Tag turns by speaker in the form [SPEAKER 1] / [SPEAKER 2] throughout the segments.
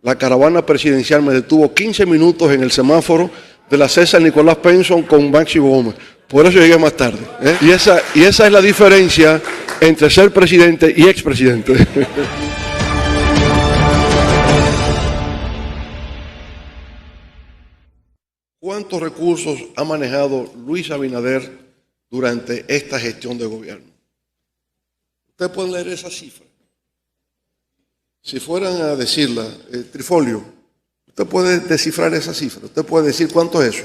[SPEAKER 1] la caravana presidencial me detuvo 15 minutos en el semáforo de la César Nicolás Penson con Máximo Gómez. Por eso llegué más tarde. Y esa es la diferencia entre ser presidente y expresidente. ¿Cuántos recursos ha manejado Luis Abinader durante esta gestión de gobierno? Ustedes pueden leer esa cifra. Si fueran a decirla, Trifolio, usted puede descifrar esa cifra. Usted puede decir cuánto es eso.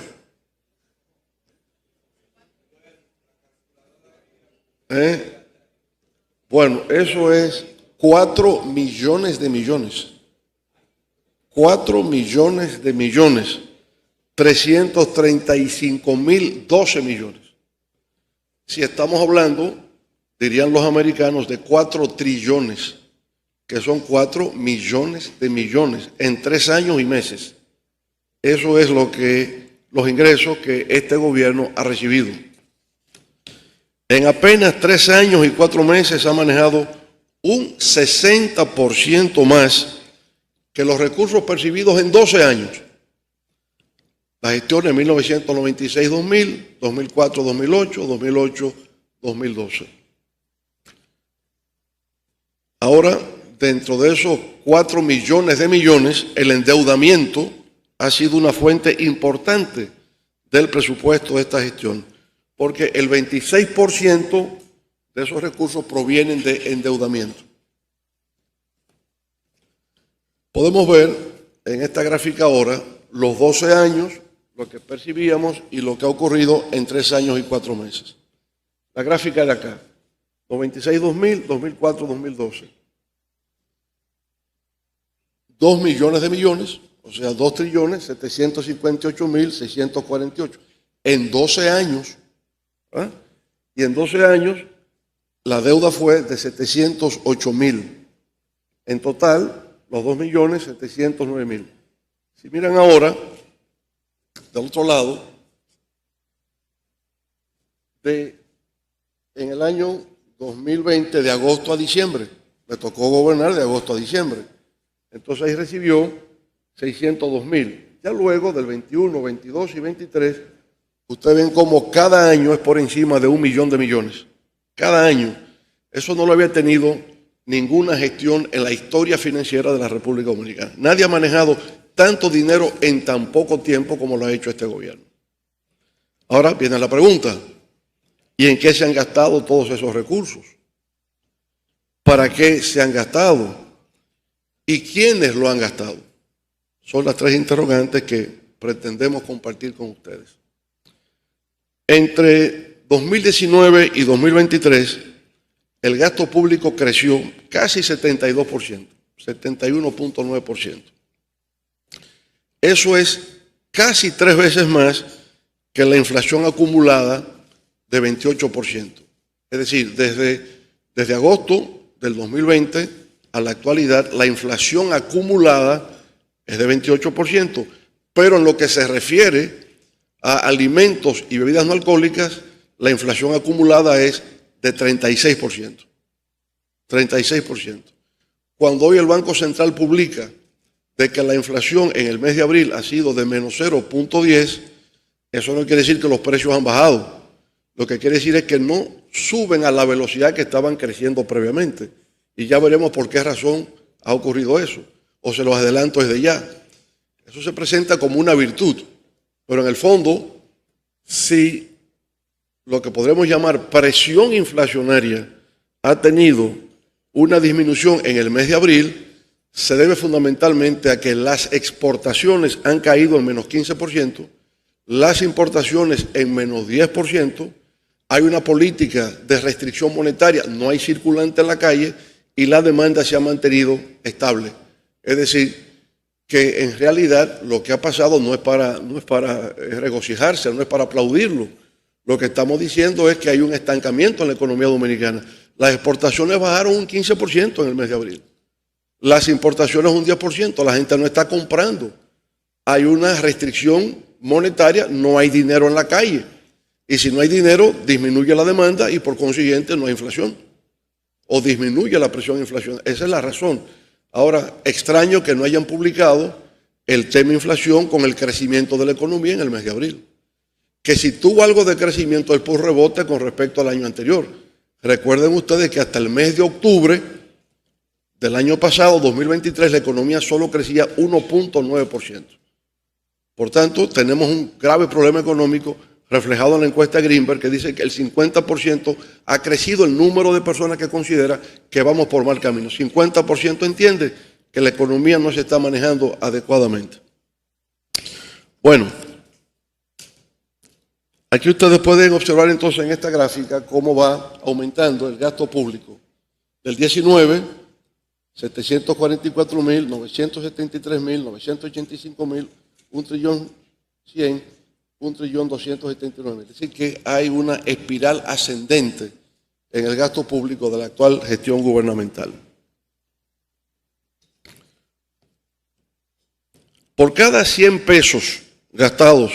[SPEAKER 1] Bueno, eso es 4 millones de millones. 4 millones de millones. 335.012 millones. Si estamos hablando, dirían los americanos, de 4 trillones, que son 4 millones de millones en 3 años y meses. Eso es los ingresos que este gobierno ha recibido. En apenas 3 años y 4 meses ha manejado un 60% más que los recursos percibidos en 12 años. La gestión de 1996-2000, 2004-2008, 2008-2012. Ahora, dentro de esos 4 millones de millones, el endeudamiento ha sido una fuente importante del presupuesto de esta gestión, porque el 26% de esos recursos provienen de endeudamiento. Podemos ver en esta gráfica ahora los 12 años, lo que percibíamos y lo que ha ocurrido en 3 años y 4 meses. La gráfica de acá, 96-2000, 2004-2012. 2 millones de millones, o sea, 2.758.648 en 12 años. ¿Ah? Y en 12 años la deuda fue de 708.000. En total, los 2.709.000. Si miran ahora, del otro lado, en el año 2020, de agosto a diciembre, me tocó gobernar de agosto a diciembre. Entonces ahí recibió 602.000. Ya luego del 21, 22 y 23, ustedes ven como cada año es por encima de 1 millón de millones. Cada año. Eso no lo había tenido ninguna gestión en la historia financiera de la República Dominicana. Nadie ha manejado tanto dinero en tan poco tiempo como lo ha hecho este gobierno. Ahora viene la pregunta, ¿y en qué se han gastado todos esos recursos? ¿Para qué se han gastado? ¿Y quiénes lo han gastado? Son las 3 interrogantes que pretendemos compartir con ustedes. Entre 2019 y 2023, el gasto público creció casi 72%, 71.9%. Eso es casi 3 veces más que la inflación acumulada de 28%. Es decir, desde agosto del 2020 a la actualidad, la inflación acumulada es de 28%, pero en lo que se refiere a alimentos y bebidas no alcohólicas, la inflación acumulada es de 36%. 36%. Cuando hoy el Banco Central publica de que la inflación en el mes de abril ha sido de menos 0.10, eso no quiere decir que los precios han bajado. Lo que quiere decir es que no suben a la velocidad que estaban creciendo previamente. Y ya veremos por qué razón ha ocurrido eso. O se los adelanto desde ya. Eso se presenta como una virtud. Pero en el fondo, si lo que podremos llamar presión inflacionaria ha tenido una disminución en el mes de abril, se debe fundamentalmente a que las exportaciones han caído en menos 15%, las importaciones en menos 10%, hay una política de restricción monetaria, no hay circulante en la calle y la demanda se ha mantenido estable. Es decir, que en realidad lo que ha pasado no es para regocijarse, no es para aplaudirlo. Lo que estamos diciendo es que hay un estancamiento en la economía dominicana. Las exportaciones bajaron un 15% en el mes de abril. Las importaciones un 10%. La gente no está comprando. Hay una restricción monetaria, no hay dinero en la calle. Y si no hay dinero, disminuye la demanda y por consiguiente no hay inflación. O disminuye la presión inflacionaria. Esa es la razón. Ahora, extraño que no hayan publicado el tema inflación con el crecimiento de la economía en el mes de abril. Que si tuvo algo de crecimiento es por rebote con respecto al año anterior. Recuerden ustedes que hasta el mes de octubre del año pasado, 2023, la economía solo crecía 1.9%. Por tanto, tenemos un grave problema económico reflejado en la encuesta Greenberg, que dice que el 50% ha crecido el número de personas que considera que vamos por mal camino. 50% entiende que la economía no se está manejando adecuadamente. Bueno, aquí ustedes pueden observar entonces en esta gráfica cómo va aumentando el gasto público. Del 19, 744.000, 973.000, 985.000, 1.100.000, 1.279.000. Es decir, que hay una espiral ascendente en el gasto público de la actual gestión gubernamental. Por cada 100 pesos gastados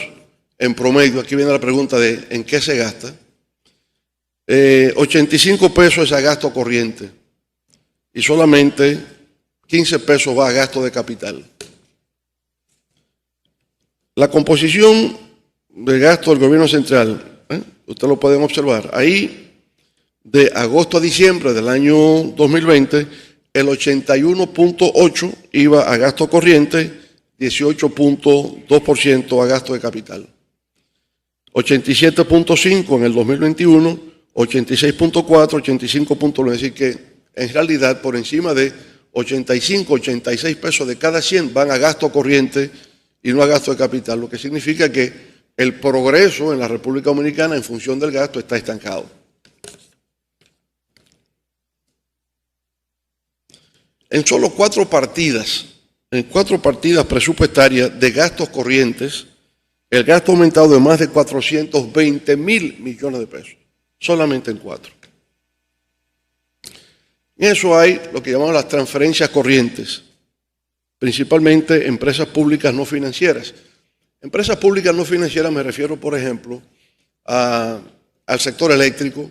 [SPEAKER 1] en promedio, aquí viene la pregunta de en qué se gasta, 85 pesos es a gasto corriente y solamente 15 pesos va a gasto de capital. La composición de gasto del gobierno central, ustedes lo pueden observar, ahí de agosto a diciembre del año 2020, el 81.8% iba a gasto corriente, 18.2% a gasto de capital. 87.5% en el 2021, 86.4%, 85.9%, es decir que en realidad por encima de 85, 86 pesos de cada 100 van a gasto corriente y no a gasto de capital, lo que significa que el progreso en la República Dominicana en función del gasto está estancado. En solo 4 partidas presupuestarias de gastos corrientes, el gasto ha aumentado de más de 420.000 millones de pesos, solamente en 4. En eso hay lo que llamamos las transferencias corrientes, principalmente empresas públicas no financieras. Empresas públicas no financieras me refiero, por ejemplo, al sector eléctrico,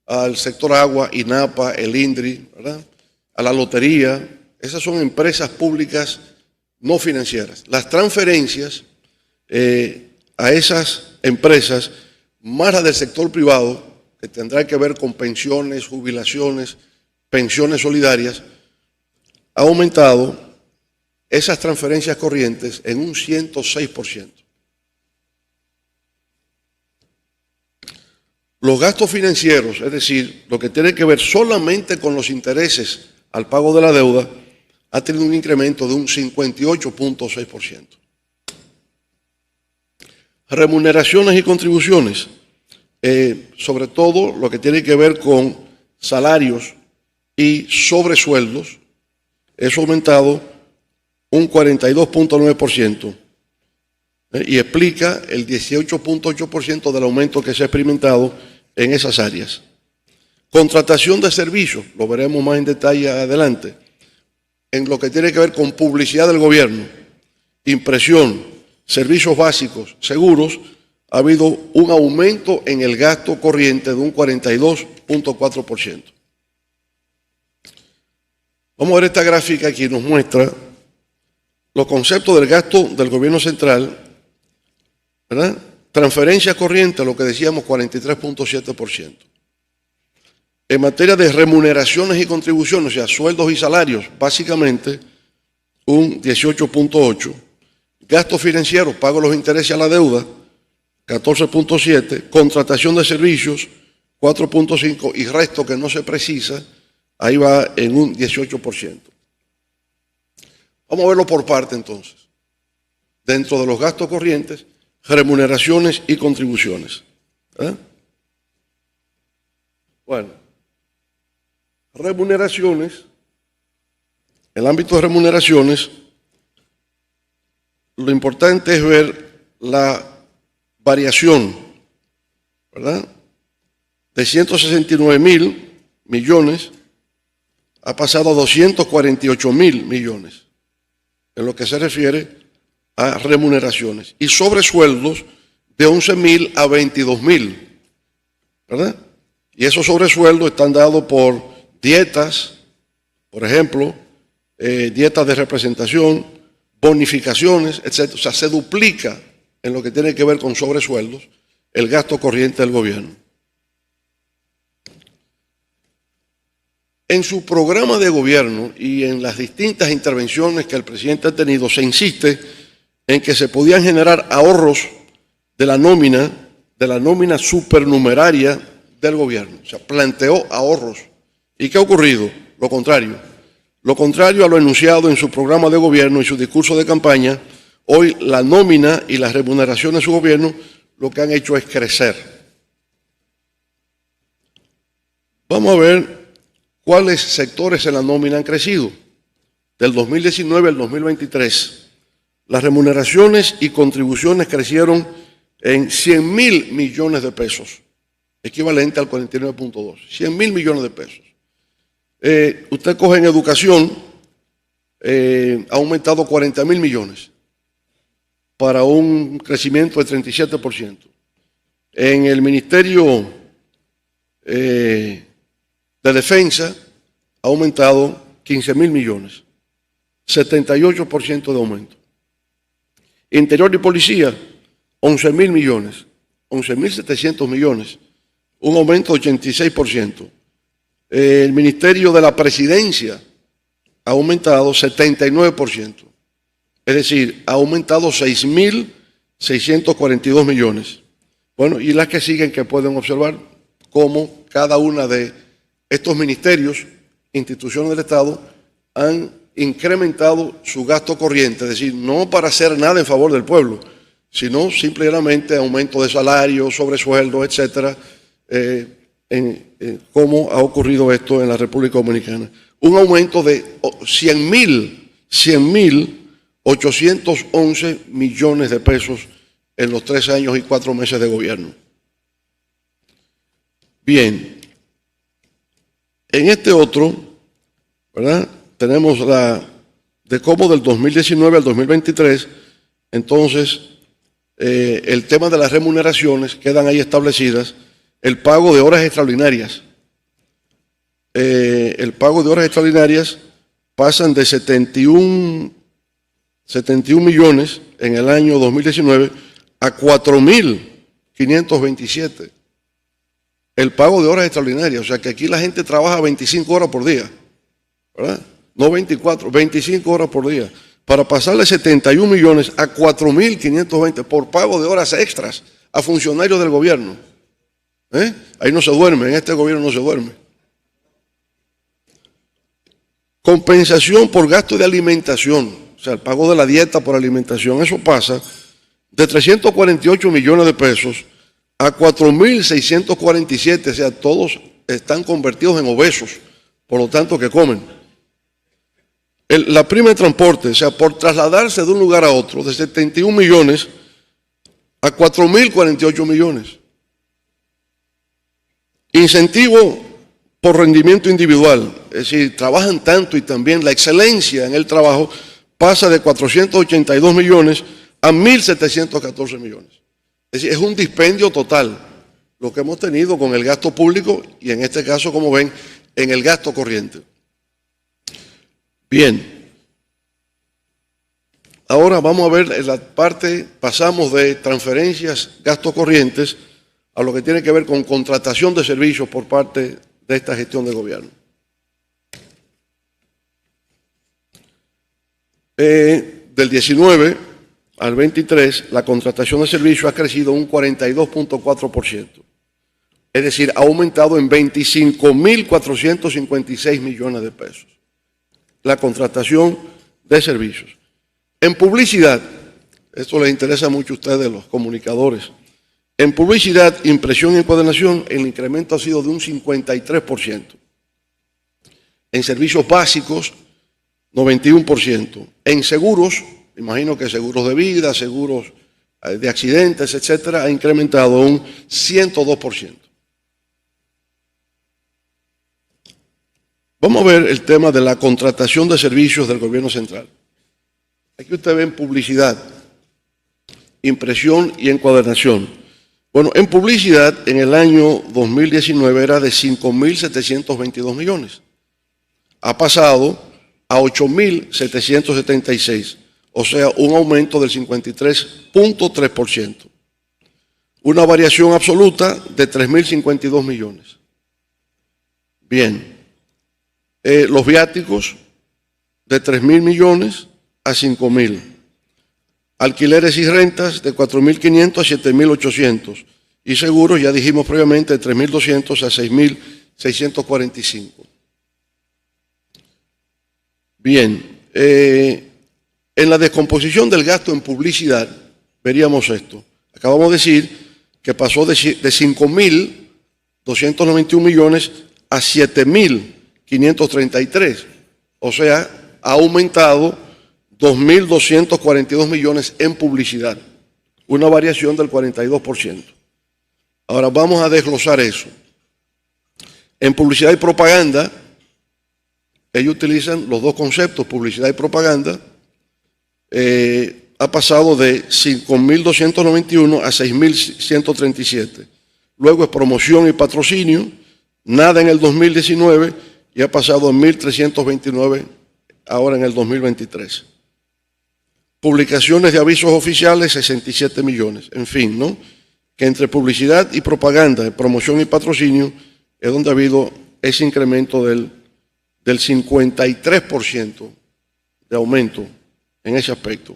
[SPEAKER 1] al sector agua, INAPA, el INDRI, ¿verdad?, a la lotería. Esas son empresas públicas no financieras. Las transferencias a esas empresas, más las del sector privado, que tendrá que ver con pensiones, jubilaciones, pensiones solidarias, ha aumentado esas transferencias corrientes en un 106%. Los gastos financieros, es decir, lo que tiene que ver solamente con los intereses al pago de la deuda, ha tenido un incremento de un 58.6%. Remuneraciones y contribuciones, sobre todo lo que tiene que ver con salarios y sobresueldos, eso ha aumentado un 42.9% y explica el 18.8% del aumento que se ha experimentado en esas áreas. Contratación de servicios, lo veremos más en detalle adelante, en lo que tiene que ver con publicidad del gobierno, impresión, servicios básicos, seguros, ha habido un aumento en el gasto corriente de un 42.4%. Vamos a ver esta gráfica que nos muestra los conceptos del gasto del gobierno central, ¿verdad? Transferencia corriente, lo que decíamos, 43.7%. En materia de remuneraciones y contribuciones, o sea, sueldos y salarios, básicamente un 18.8%. Gastos financieros, pago los intereses a la deuda, 14.7%. Contratación de servicios, 4.5%. Y resto que no se precisa, ahí va en un 18%. Vamos a verlo por parte entonces. Dentro de los gastos corrientes, remuneraciones y contribuciones. Bueno, remuneraciones, el ámbito de remuneraciones, lo importante es ver la variación, ¿verdad? De 169.000 millones ha pasado a 248.000 millones, en lo que se refiere a remuneraciones, y sobresueldos de 11.000 a 22.000, ¿verdad? Y esos sobresueldos están dados por dietas, por ejemplo, dietas de representación, bonificaciones, etc. O sea, se duplica en lo que tiene que ver con sobresueldos el gasto corriente del gobierno. En su programa de gobierno y en las distintas intervenciones que el presidente ha tenido, se insiste en que se podían generar ahorros de la nómina supernumeraria del gobierno. O sea, planteó ahorros. ¿Y qué ha ocurrido? Lo contrario. Lo contrario a lo enunciado en su programa de gobierno y su discurso de campaña, hoy la nómina y las remuneraciones de su gobierno lo que han hecho es crecer. Vamos a ver cuáles sectores en la nómina han crecido. Del 2019 al 2023, las remuneraciones y contribuciones crecieron en 100.000 millones de pesos, equivalente al 49.2, 100.000 millones de pesos. Usted coge en educación, ha aumentado 40.000 millones para un crecimiento de 37%. En el Ministerio de Defensa ha aumentado 15.000 millones, 78% de aumento. Interior y Policía, 11.000 millones, 11.700 millones, un aumento de 86%. El Ministerio de la Presidencia ha aumentado 79%. Es decir, ha aumentado 6.642 millones. Bueno, y las que siguen que pueden observar cómo cada una de estos ministerios, instituciones del Estado, han incrementado su gasto corriente, es decir, no para hacer nada en favor del pueblo, sino simplemente aumento de salarios, sobresueldos, etcétera, cómo ha ocurrido esto en la República Dominicana. Un aumento de 100.811 millones de pesos en los 3 años y 4 meses de gobierno. Bien, en este otro, ¿verdad?, tenemos de cómo del 2019 al 2023, entonces, el tema de las remuneraciones quedan ahí establecidas, el pago de horas extraordinarias. El pago de horas extraordinarias pasan de 71 millones en el año 2019 a 4.527. El pago de horas extraordinarias, o sea que aquí la gente trabaja 25 horas por día, ¿verdad? No 24, 25 horas por día, para pasar de 71 millones a 4.520 por pago de horas extras a funcionarios del gobierno. Ahí no se duerme, en este gobierno no se duerme. Compensación por gasto de alimentación, o sea, el pago de la dieta por alimentación, eso pasa de 348 millones de pesos a 4.647, o sea, todos están convertidos en obesos, por lo tanto que comen. La prima de transporte, o sea, por trasladarse de un lugar a otro, de 71 millones a 4.048 millones. Incentivo por rendimiento individual, es decir, trabajan tanto y también la excelencia en el trabajo pasa de 482 millones a 1.714 millones. Es decir, es un dispendio total lo que hemos tenido con el gasto público y en este caso, como ven, en el gasto corriente. Bien, ahora vamos a ver en la parte, pasamos de transferencias, gastos corrientes, a lo que tiene que ver con contratación de servicios por parte de esta gestión de gobierno. Del 19 al 23, la contratación de servicios ha crecido un 42.4%. Es decir, ha aumentado en 25.456 millones de pesos. La contratación de servicios. En publicidad, esto les interesa mucho a ustedes, los comunicadores. En publicidad, impresión y encuadernación, el incremento ha sido de un 53%. En servicios básicos, 91%. En seguros, imagino que seguros de vida, seguros de accidentes, etcétera, ha incrementado un 102%. Vamos a ver el tema de la contratación de servicios del gobierno central. Aquí usted ve en publicidad, impresión y encuadernación. Bueno, en publicidad, en el año 2019 era de 5.722 millones. Ha pasado a 8.776, o sea, un aumento del 53.3%. Una variación absoluta de 3.052 millones. Bien, los viáticos de 3.000 millones a 5.000. Alquileres y rentas de 4.500 a 7.800. Y seguros, ya dijimos previamente, de 3.200 a 6.645. Bien, en la descomposición del gasto en publicidad, veríamos esto. Acabamos de decir que pasó de 5.291 millones a 7.533. O sea, ha aumentado 2.242 millones en publicidad, una variación del 42%. Ahora vamos a desglosar eso. En publicidad y propaganda, ellos utilizan los dos conceptos, publicidad y propaganda. Ha pasado de 5.291 a 6.137. Luego es promoción y patrocinio, nada en el 2019 y ha pasado a 1.329 ahora en el 2023. Publicaciones de avisos oficiales, 67 millones. En fin, ¿no? Que entre publicidad y propaganda, promoción y patrocinio, es donde ha habido ese incremento del 53% de aumento en ese aspecto.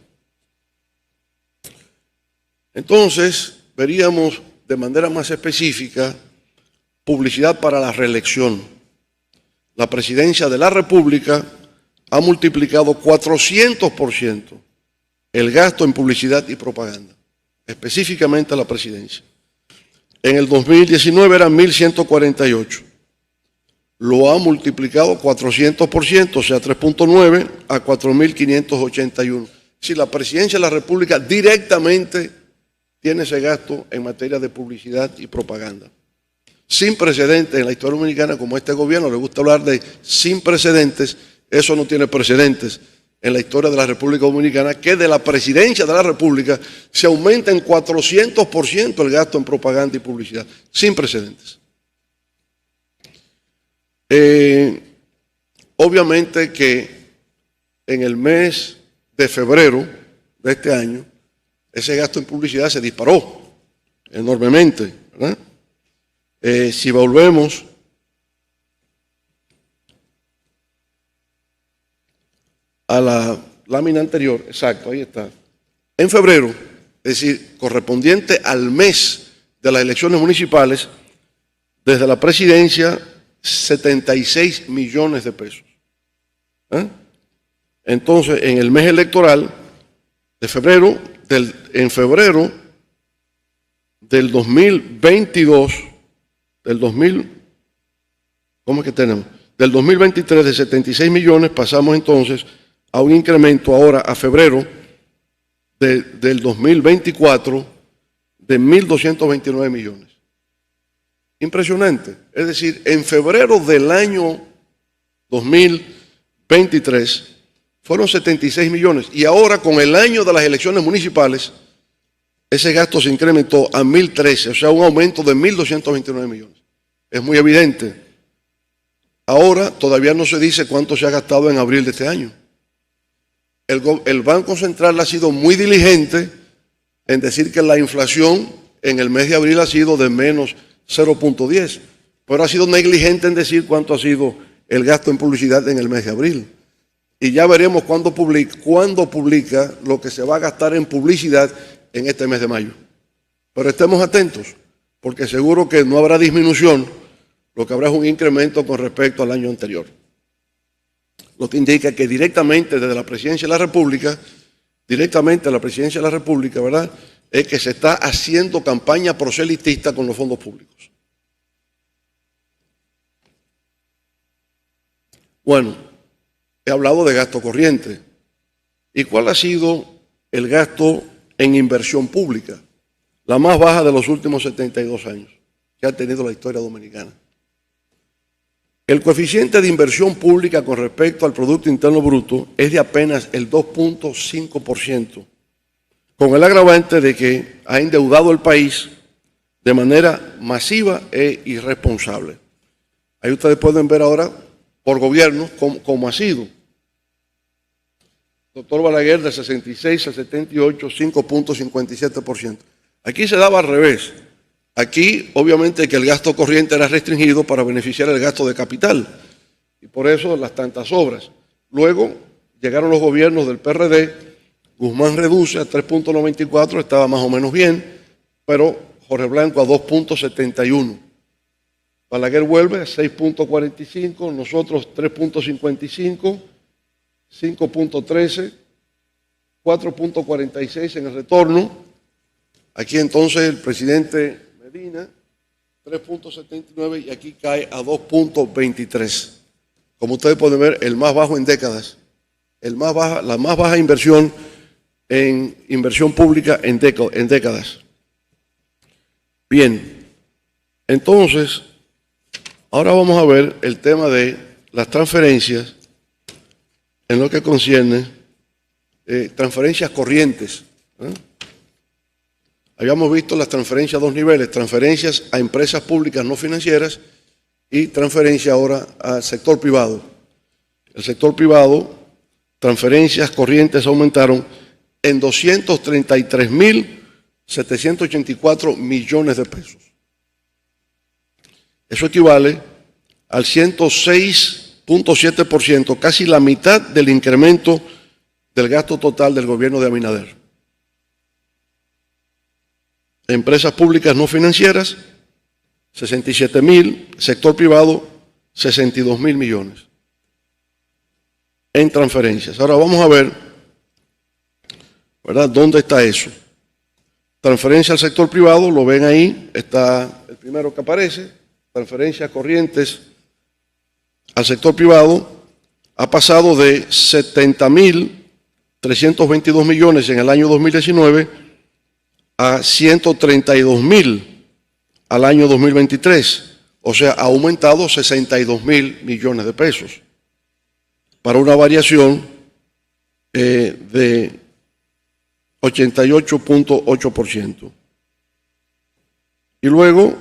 [SPEAKER 1] Entonces, veríamos de manera más específica publicidad para la reelección. La presidencia de la República ha multiplicado 400% el gasto en publicidad y propaganda, específicamente la presidencia. En el 2019 eran 1.148. Lo ha multiplicado 400%, o sea, 3.9 a 4.581. Si la presidencia de la República directamente tiene ese gasto en materia de publicidad y propaganda. Sin precedentes en la historia dominicana, como este gobierno le gusta hablar de sin precedentes, eso no tiene precedentes en la historia de la República Dominicana, que de la presidencia de la República se aumenta en 400% el gasto en propaganda y publicidad, sin precedentes. Obviamente que en el mes de febrero de este año, ese gasto en publicidad se disparó enormemente, ¿verdad? Si volvemos a la lámina anterior, exacto, ahí está. En febrero, es decir, correspondiente al mes de las elecciones municipales, desde la presidencia, 76 millones de pesos. Entonces, en el mes electoral de febrero, en febrero del 2022, ¿cómo es que tenemos? Del 2023 de 76 millones pasamos entonces a un incremento ahora a febrero del 2024 de 1.229 millones. Impresionante. Es decir, en febrero del año 2023 fueron 76 millones y ahora con el año de las elecciones municipales ese gasto se incrementó a 1.013, o sea, un aumento de 1.229 millones. Es muy evidente. Ahora todavía no se dice cuánto se ha gastado en abril de este año. El Banco Central ha sido muy diligente en decir que la inflación en el mes de abril ha sido de menos 0.10, pero ha sido negligente en decir cuánto ha sido el gasto en publicidad en el mes de abril. Y ya veremos cuándo publica lo que se va a gastar en publicidad en este mes de mayo. Pero estemos atentos, porque seguro que no habrá disminución, lo que habrá es un incremento con respecto al año anterior. Lo que indica que directamente desde la presidencia de la República, ¿verdad?, es que se está haciendo campaña proselitista con los fondos públicos. Bueno, he hablado de gasto corriente. ¿Y cuál ha sido el gasto en inversión pública? La más baja de los últimos 72 años que ha tenido la historia dominicana. El coeficiente de inversión pública con respecto al Producto Interno Bruto es de apenas el 2.5%, con el agravante de que ha endeudado el país de manera masiva e irresponsable. Ahí ustedes pueden ver ahora por gobierno cómo ha sido. doctor Balaguer de 66 a 78, 5.57%. Aquí se daba al revés. Aquí, obviamente, que el gasto corriente era restringido para beneficiar el gasto de capital. Y por eso las tantas obras. Luego llegaron los gobiernos del PRD, Guzmán reduce a 3.94, estaba más o menos bien, pero Jorge Blanco a 2.71. Balaguer vuelve a 6.45, nosotros 3.55, 5.13, 4.46 en el retorno. Aquí entonces el presidente Medina, 3.79 y aquí cae a 2.23. Como ustedes pueden ver, el más bajo en décadas. La más baja inversión en inversión pública en décadas. Bien, entonces, ahora vamos a ver el tema de las transferencias en lo que concierne transferencias corrientes. Habíamos visto las transferencias a dos niveles, transferencias a empresas públicas no financieras y transferencia ahora al sector privado. El sector privado, transferencias corrientes aumentaron en 233.784 millones de pesos. Eso equivale al 106.7%, casi la mitad del incremento del gasto total del gobierno de Abinader. Empresas públicas no financieras, 67.000, sector privado, 62.000 millones en transferencias. Ahora vamos a ver, ¿verdad?, ¿dónde está eso? Transferencia al sector privado, lo ven ahí, está el primero que aparece, transferencias corrientes al sector privado, ha pasado de 70.322 millones en el año 2019 a 132.000 al año 2023, o sea, ha aumentado 62.000 millones de pesos, para una variación de 88.8%. Y luego,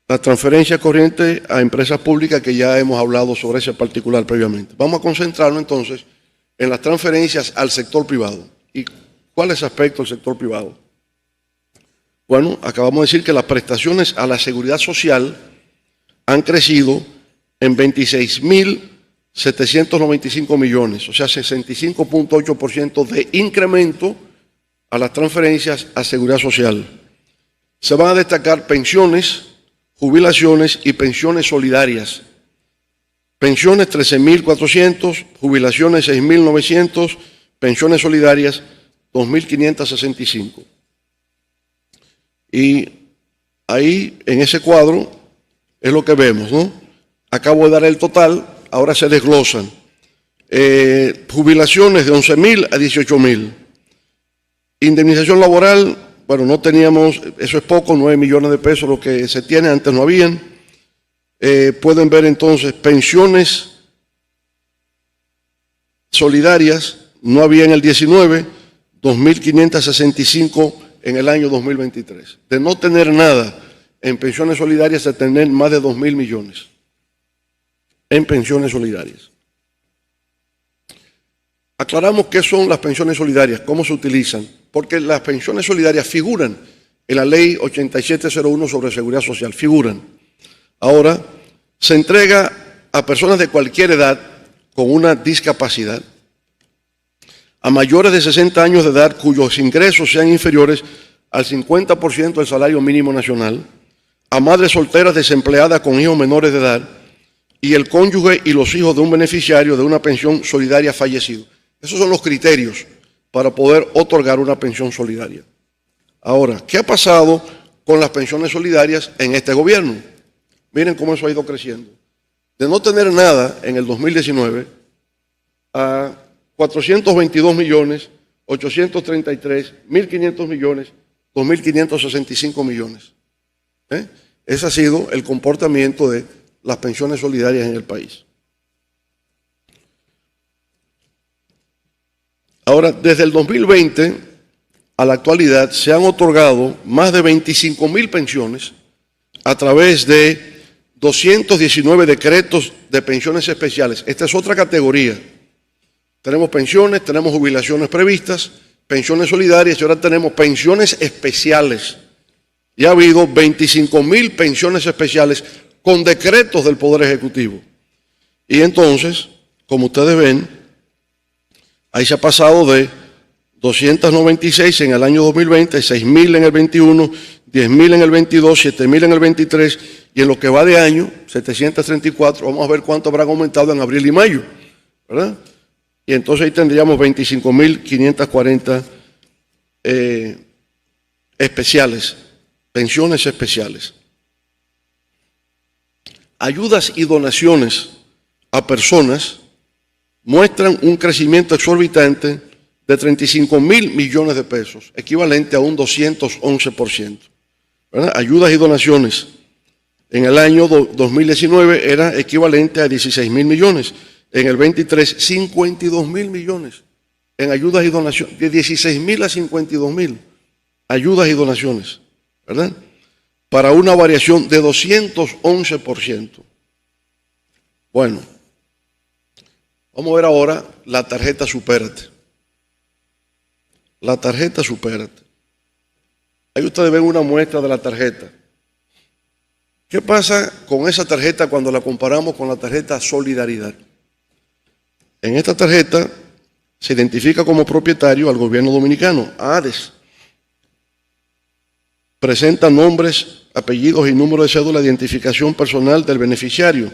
[SPEAKER 1] la transferencia corriente a empresas públicas, que ya hemos hablado sobre ese particular previamente. Vamos a concentrarnos entonces en las transferencias al sector privado. ¿Y cuál es el aspecto del sector privado? Bueno, acabamos de decir que las prestaciones a la seguridad social han crecido en 26.795 millones, o sea, 65.8% de incremento a las transferencias a seguridad social. Se van a destacar pensiones, jubilaciones y pensiones solidarias. Pensiones 13.400, jubilaciones 6.900, pensiones solidarias 2.565. Y ahí, en ese cuadro, es lo que vemos, ¿no? Acabo de dar el total, ahora se desglosan. Jubilaciones de 11.000 a 18.000. Indemnización laboral, bueno, no teníamos, eso es poco, 9 millones de pesos lo que se tiene, antes no habían. Pueden ver entonces pensiones solidarias, no había en el 19, 2.565 en el año 2023. De no tener nada en pensiones solidarias a tener más de 2.000 millones en pensiones solidarias. Aclaramos qué son las pensiones solidarias, cómo se utilizan, porque las pensiones solidarias figuran en la ley 8701 sobre seguridad social, figuran. Ahora, se entrega a personas de cualquier edad con una discapacidad, a mayores de 60 años de edad cuyos ingresos sean inferiores al 50% del salario mínimo nacional, a madres solteras desempleadas con hijos menores de edad y el cónyuge y los hijos de un beneficiario de una pensión solidaria fallecido. Esos son los criterios para poder otorgar una pensión solidaria. Ahora, ¿qué ha pasado con las pensiones solidarias en este gobierno? Miren cómo eso ha ido creciendo. De no tener nada en el 2019 a 422 millones, 833, 1.500 millones, 2.565 millones. Ese ha sido el comportamiento de las pensiones solidarias en el país. Ahora, desde el 2020 a la actualidad se han otorgado más de 25.000 pensiones a través de 219 decretos de pensiones especiales. Esta es otra categoría. Tenemos pensiones, tenemos jubilaciones previstas, pensiones solidarias y ahora tenemos pensiones especiales. Y ha habido 25.000 pensiones especiales con decretos del Poder Ejecutivo. Y entonces, como ustedes ven, ahí se ha pasado de 296 en el año 2020, 6.000 en el 21, 10.000 en el 22, 7.000 en el 23 y en lo que va de año, 734. Vamos a ver cuánto habrán aumentado en abril y mayo, ¿verdad? Y entonces ahí tendríamos 25.540 especiales, pensiones especiales. Ayudas y donaciones a personas muestran un crecimiento exorbitante de 35.000 millones de pesos, equivalente a un 211%. ¿Verdad? Ayudas y donaciones en el año 2019 era equivalente a 16.000 millones. En el 23, 52.000 millones en ayudas y donaciones, de 16.000 a 52.000 ayudas y donaciones, ¿verdad? Para una variación de 211%. Bueno, vamos a ver ahora la tarjeta Supérate. La tarjeta Supérate. Ahí ustedes ven una muestra de la tarjeta. ¿Qué pasa con esa tarjeta cuando la comparamos con la tarjeta Solidaridad? En esta tarjeta se identifica como propietario al gobierno dominicano, a ADES. Presenta nombres, apellidos y número de cédula de identificación personal del beneficiario.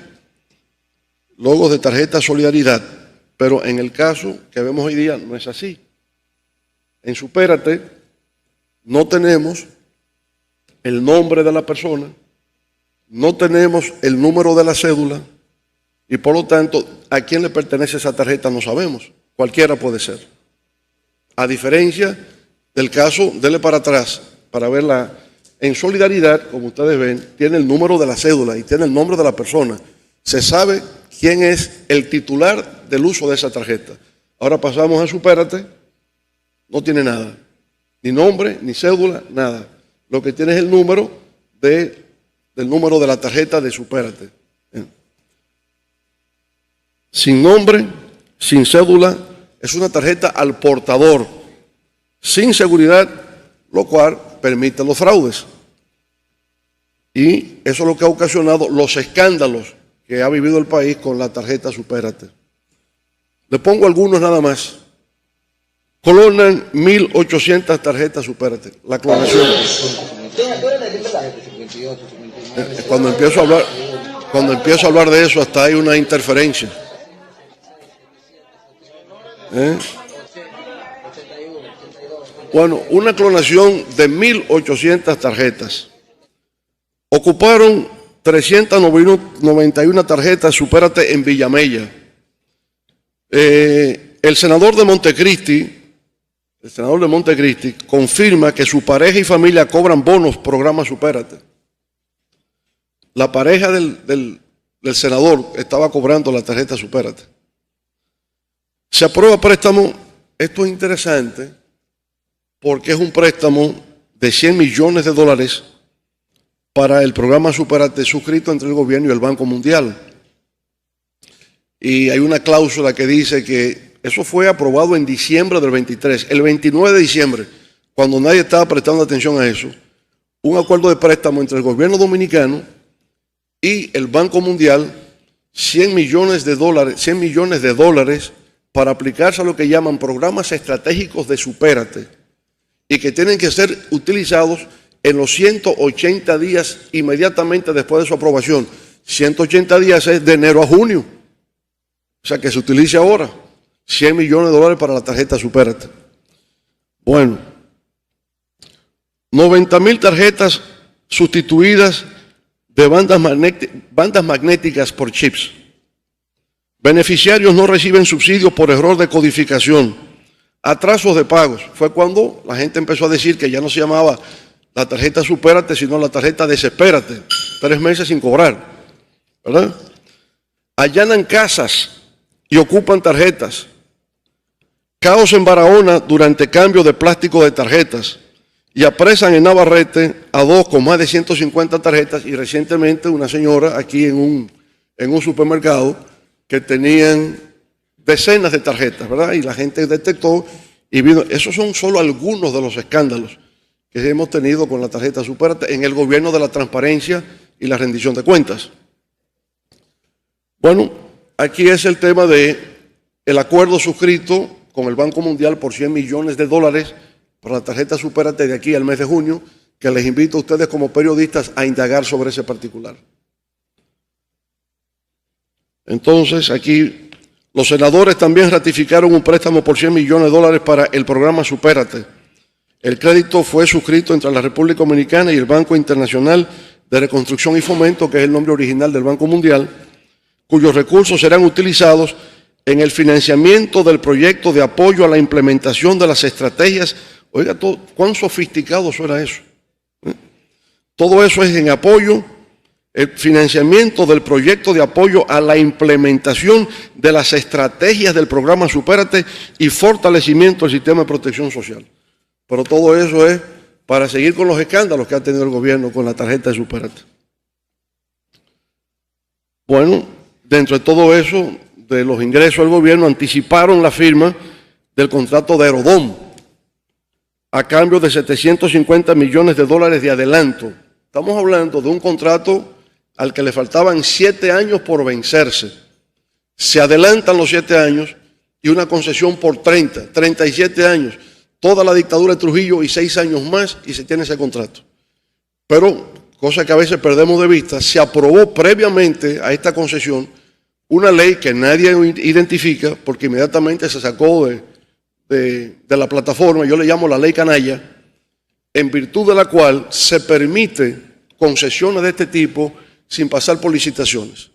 [SPEAKER 1] Logos de tarjeta Solidaridad. Pero en el caso que vemos hoy día no es así. En Supérate no tenemos el nombre de la persona, no tenemos el número de la cédula y por lo tanto a quién le pertenece esa tarjeta no sabemos. Cualquiera puede ser. A diferencia del caso, dele para atrás para verla. En Solidaridad, como ustedes ven, tiene el número de la cédula y tiene el nombre de la persona. Se sabe quién es el titular del uso de esa tarjeta. Ahora pasamos a Supérate, no tiene nada. Ni nombre, ni cédula, nada. Lo que tiene es el número del número de la tarjeta de Supérate. Sin nombre, sin cédula, es una tarjeta al portador, sin seguridad, lo cual permite los fraudes. Y eso es lo que ha ocasionado los escándalos que ha vivido el país con la tarjeta Supérate. Le pongo algunos nada más. Clonan 1.800 tarjetas Supérate. La clonación. Cuando empiezo a hablar de eso, hasta hay una interferencia. Bueno, una clonación de 1.800 tarjetas. Ocuparon 391 tarjetas Supérate en Villamella. El senador de Montecristi confirma que su pareja y familia cobran bonos programa Supérate. La pareja del senador estaba cobrando la tarjeta Supérate. Se aprueba préstamo. Esto es interesante porque es un préstamo de 100 millones de dólares para el programa Supérate suscrito entre el gobierno y el Banco Mundial. Y hay una cláusula que dice que eso fue aprobado en diciembre del 23. El 29 de diciembre, cuando nadie estaba prestando atención a eso, un acuerdo de préstamo entre el gobierno dominicano y el Banco Mundial, 100 millones de dólares para aplicarse a lo que llaman programas estratégicos de Supérate y que tienen que ser utilizados en los 180 días inmediatamente después de su aprobación. 180 días es de enero a junio. O sea, que se utilice ahora. 100 millones de dólares para la tarjeta Supérate. Bueno, 90.000 tarjetas sustituidas de bandas magnéticas por chips. Beneficiarios no reciben subsidios por error de codificación. Atrasos de pagos. Fue cuando la gente empezó a decir que ya no se llamaba la tarjeta Supérate, sino la tarjeta Desespérate. 3 meses sin cobrar, ¿verdad? Allanan casas y ocupan tarjetas. Caos en Barahona durante cambio de plástico de tarjetas. Y apresan en Navarrete a 2 con más de 150 tarjetas. Y recientemente una señora aquí en un supermercado que tenían decenas de tarjetas, ¿verdad? Y la gente detectó y vino. Esos son solo algunos de los escándalos que hemos tenido con la tarjeta Supérate en el gobierno de la transparencia y la rendición de cuentas. Bueno, aquí es el tema de el acuerdo suscrito con el Banco Mundial por $100 millones para la tarjeta Supérate de aquí al mes de junio, que les invito a ustedes como periodistas a indagar sobre ese particular. Entonces, aquí los senadores también ratificaron un préstamo por $100 millones para el programa Supérate. El crédito fue suscrito entre la República Dominicana y el Banco Internacional de Reconstrucción y Fomento, que es el nombre original del Banco Mundial, cuyos recursos serán utilizados en el financiamiento del proyecto de apoyo a la implementación de las estrategias. Oiga, ¿cuán sofisticado suena eso? Todo eso es en apoyo, el financiamiento del proyecto de apoyo a la implementación de las estrategias del programa Supérate y fortalecimiento del sistema de protección social. Pero todo eso es para seguir con los escándalos que ha tenido el gobierno con la tarjeta de Supérate. Bueno, dentro de todo eso, de los ingresos del gobierno, anticiparon la firma del contrato de Aerodom a cambio de $750 millones de adelanto. Estamos hablando de un contrato al que le faltaban 7 años por vencerse. Se adelantan los 7 años y una concesión por 37 años. Toda la dictadura de Trujillo y 6 años más y se tiene ese contrato. Pero, cosa que a veces perdemos de vista, se aprobó previamente a esta concesión una ley que nadie identifica porque inmediatamente se sacó de la plataforma, yo le llamo la ley canalla, en virtud de la cual se permite concesiones de este tipo sin pasar por licitaciones.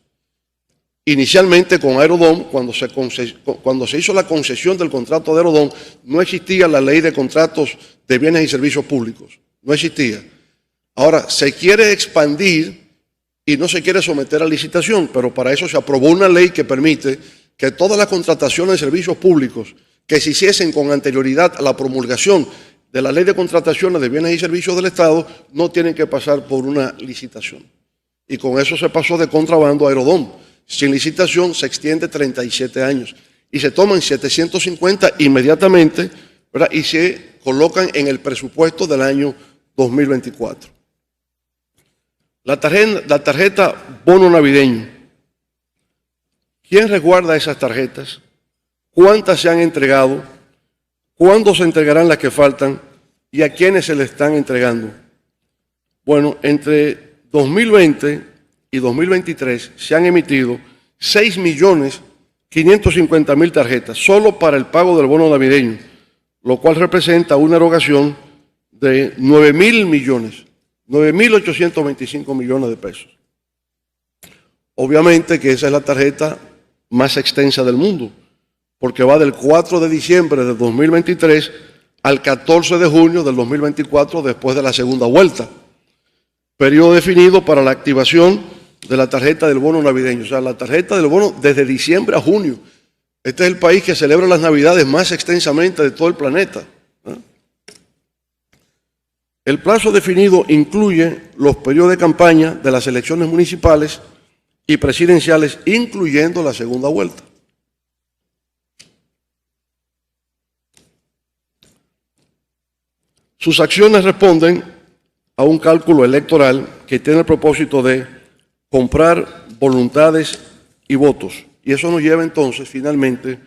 [SPEAKER 1] Inicialmente con Aerodom, cuando se hizo la concesión del contrato de Aerodom, no existía la ley de contratos de bienes y servicios públicos, no existía. Ahora, se quiere expandir y no se quiere someter a licitación, pero para eso se aprobó una ley que permite que todas las contrataciones de servicios públicos que se hiciesen con anterioridad a la promulgación de la Ley de Contrataciones de Bienes y Servicios del Estado no tienen que pasar por una licitación. Y con eso se pasó de contrabando a Aerodom. Sin licitación se extiende 37 años y se toman 750 inmediatamente, ¿verdad? Y se colocan en el presupuesto del año 2024. La tarjeta bono navideño. ¿Quién resguarda esas tarjetas? ¿Cuántas se han entregado? ¿Cuándo se entregarán las que faltan? ¿Y a quiénes se le están entregando? Bueno, entre 2020 y 2023 se han emitido 6.550.000 tarjetas solo para el pago del bono navideño, lo cual representa una erogación de 9.000 millones, 9.825 millones de pesos. Obviamente que esa es la tarjeta más extensa del mundo, porque va del 4 de diciembre de 2023 al 14 de junio del 2024 después de la segunda vuelta. Periodo definido para la activación de la tarjeta del bono navideño, o sea, la tarjeta del bono desde diciembre a junio. Este es el país que celebra las Navidades más extensamente de todo el planeta. El plazo definido incluye los periodos de campaña de las elecciones municipales y presidenciales, incluyendo la segunda vuelta. Sus acciones responden a un cálculo electoral que tiene el propósito de comprar voluntades y votos. Y eso nos lleva entonces finalmente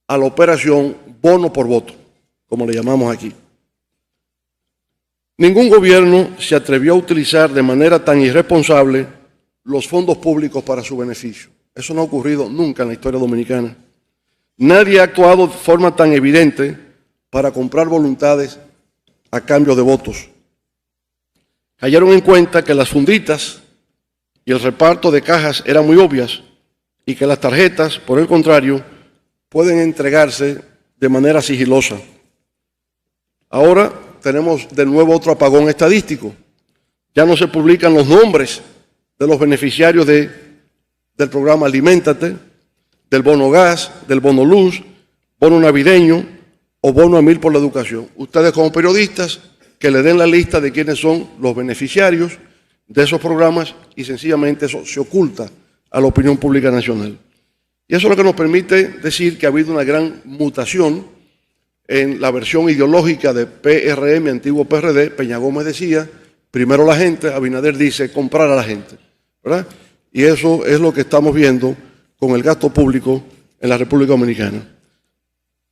[SPEAKER 1] a la operación bono por voto, como le llamamos aquí. Ningún gobierno se atrevió a utilizar de manera tan irresponsable los fondos públicos para su beneficio. Eso no ha ocurrido nunca en la historia dominicana. Nadie ha actuado de forma tan evidente para comprar voluntades a cambio de votos. Cayeron en cuenta que las funditas y el reparto de cajas eran muy obvias y que las tarjetas, por el contrario, pueden entregarse de manera sigilosa. Ahora tenemos de nuevo otro apagón estadístico. Ya no se publican los nombres de los beneficiarios del programa Aliméntate, del bono gas, del bono luz, bono navideño o bono a 1.000 por la educación. Ustedes como periodistas que le den la lista de quiénes son los beneficiarios de esos programas y sencillamente eso se oculta a la opinión pública nacional. Y eso es lo que nos permite decir que ha habido una gran mutación en la versión ideológica de PRM, antiguo PRD. Peña Gómez decía, primero la gente, Abinader dice, comprar a la gente, ¿verdad? Y eso es lo que estamos viendo con el gasto público en la República Dominicana.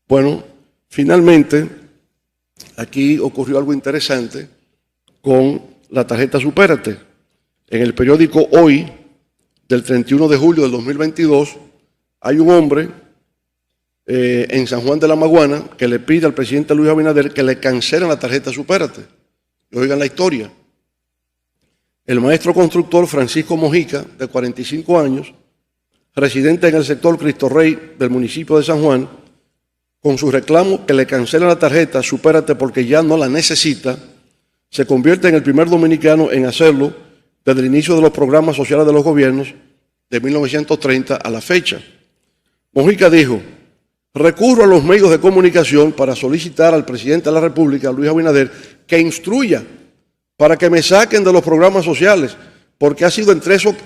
[SPEAKER 1] Bueno, finalmente, aquí ocurrió algo interesante con la tarjeta Supérate. En el periódico Hoy, del 31 de julio del 2022, hay un hombre en San Juan de la Maguana que le pide al presidente Luis Abinader que le cancelen la tarjeta Supérate. Y oigan la historia. El maestro constructor Francisco Mojica, de 45 años, residente en el sector Cristo Rey del municipio de San Juan, con su reclamo que le cancelen la tarjeta Supérate porque ya no la necesita, se convierte en el primer dominicano en hacerlo desde el inicio de los programas sociales de los gobiernos de 1930 a la fecha. Mojica dijo, recurro a los medios de comunicación para solicitar al presidente de la República, Luis Abinader, que instruya para que me saquen de los programas sociales, porque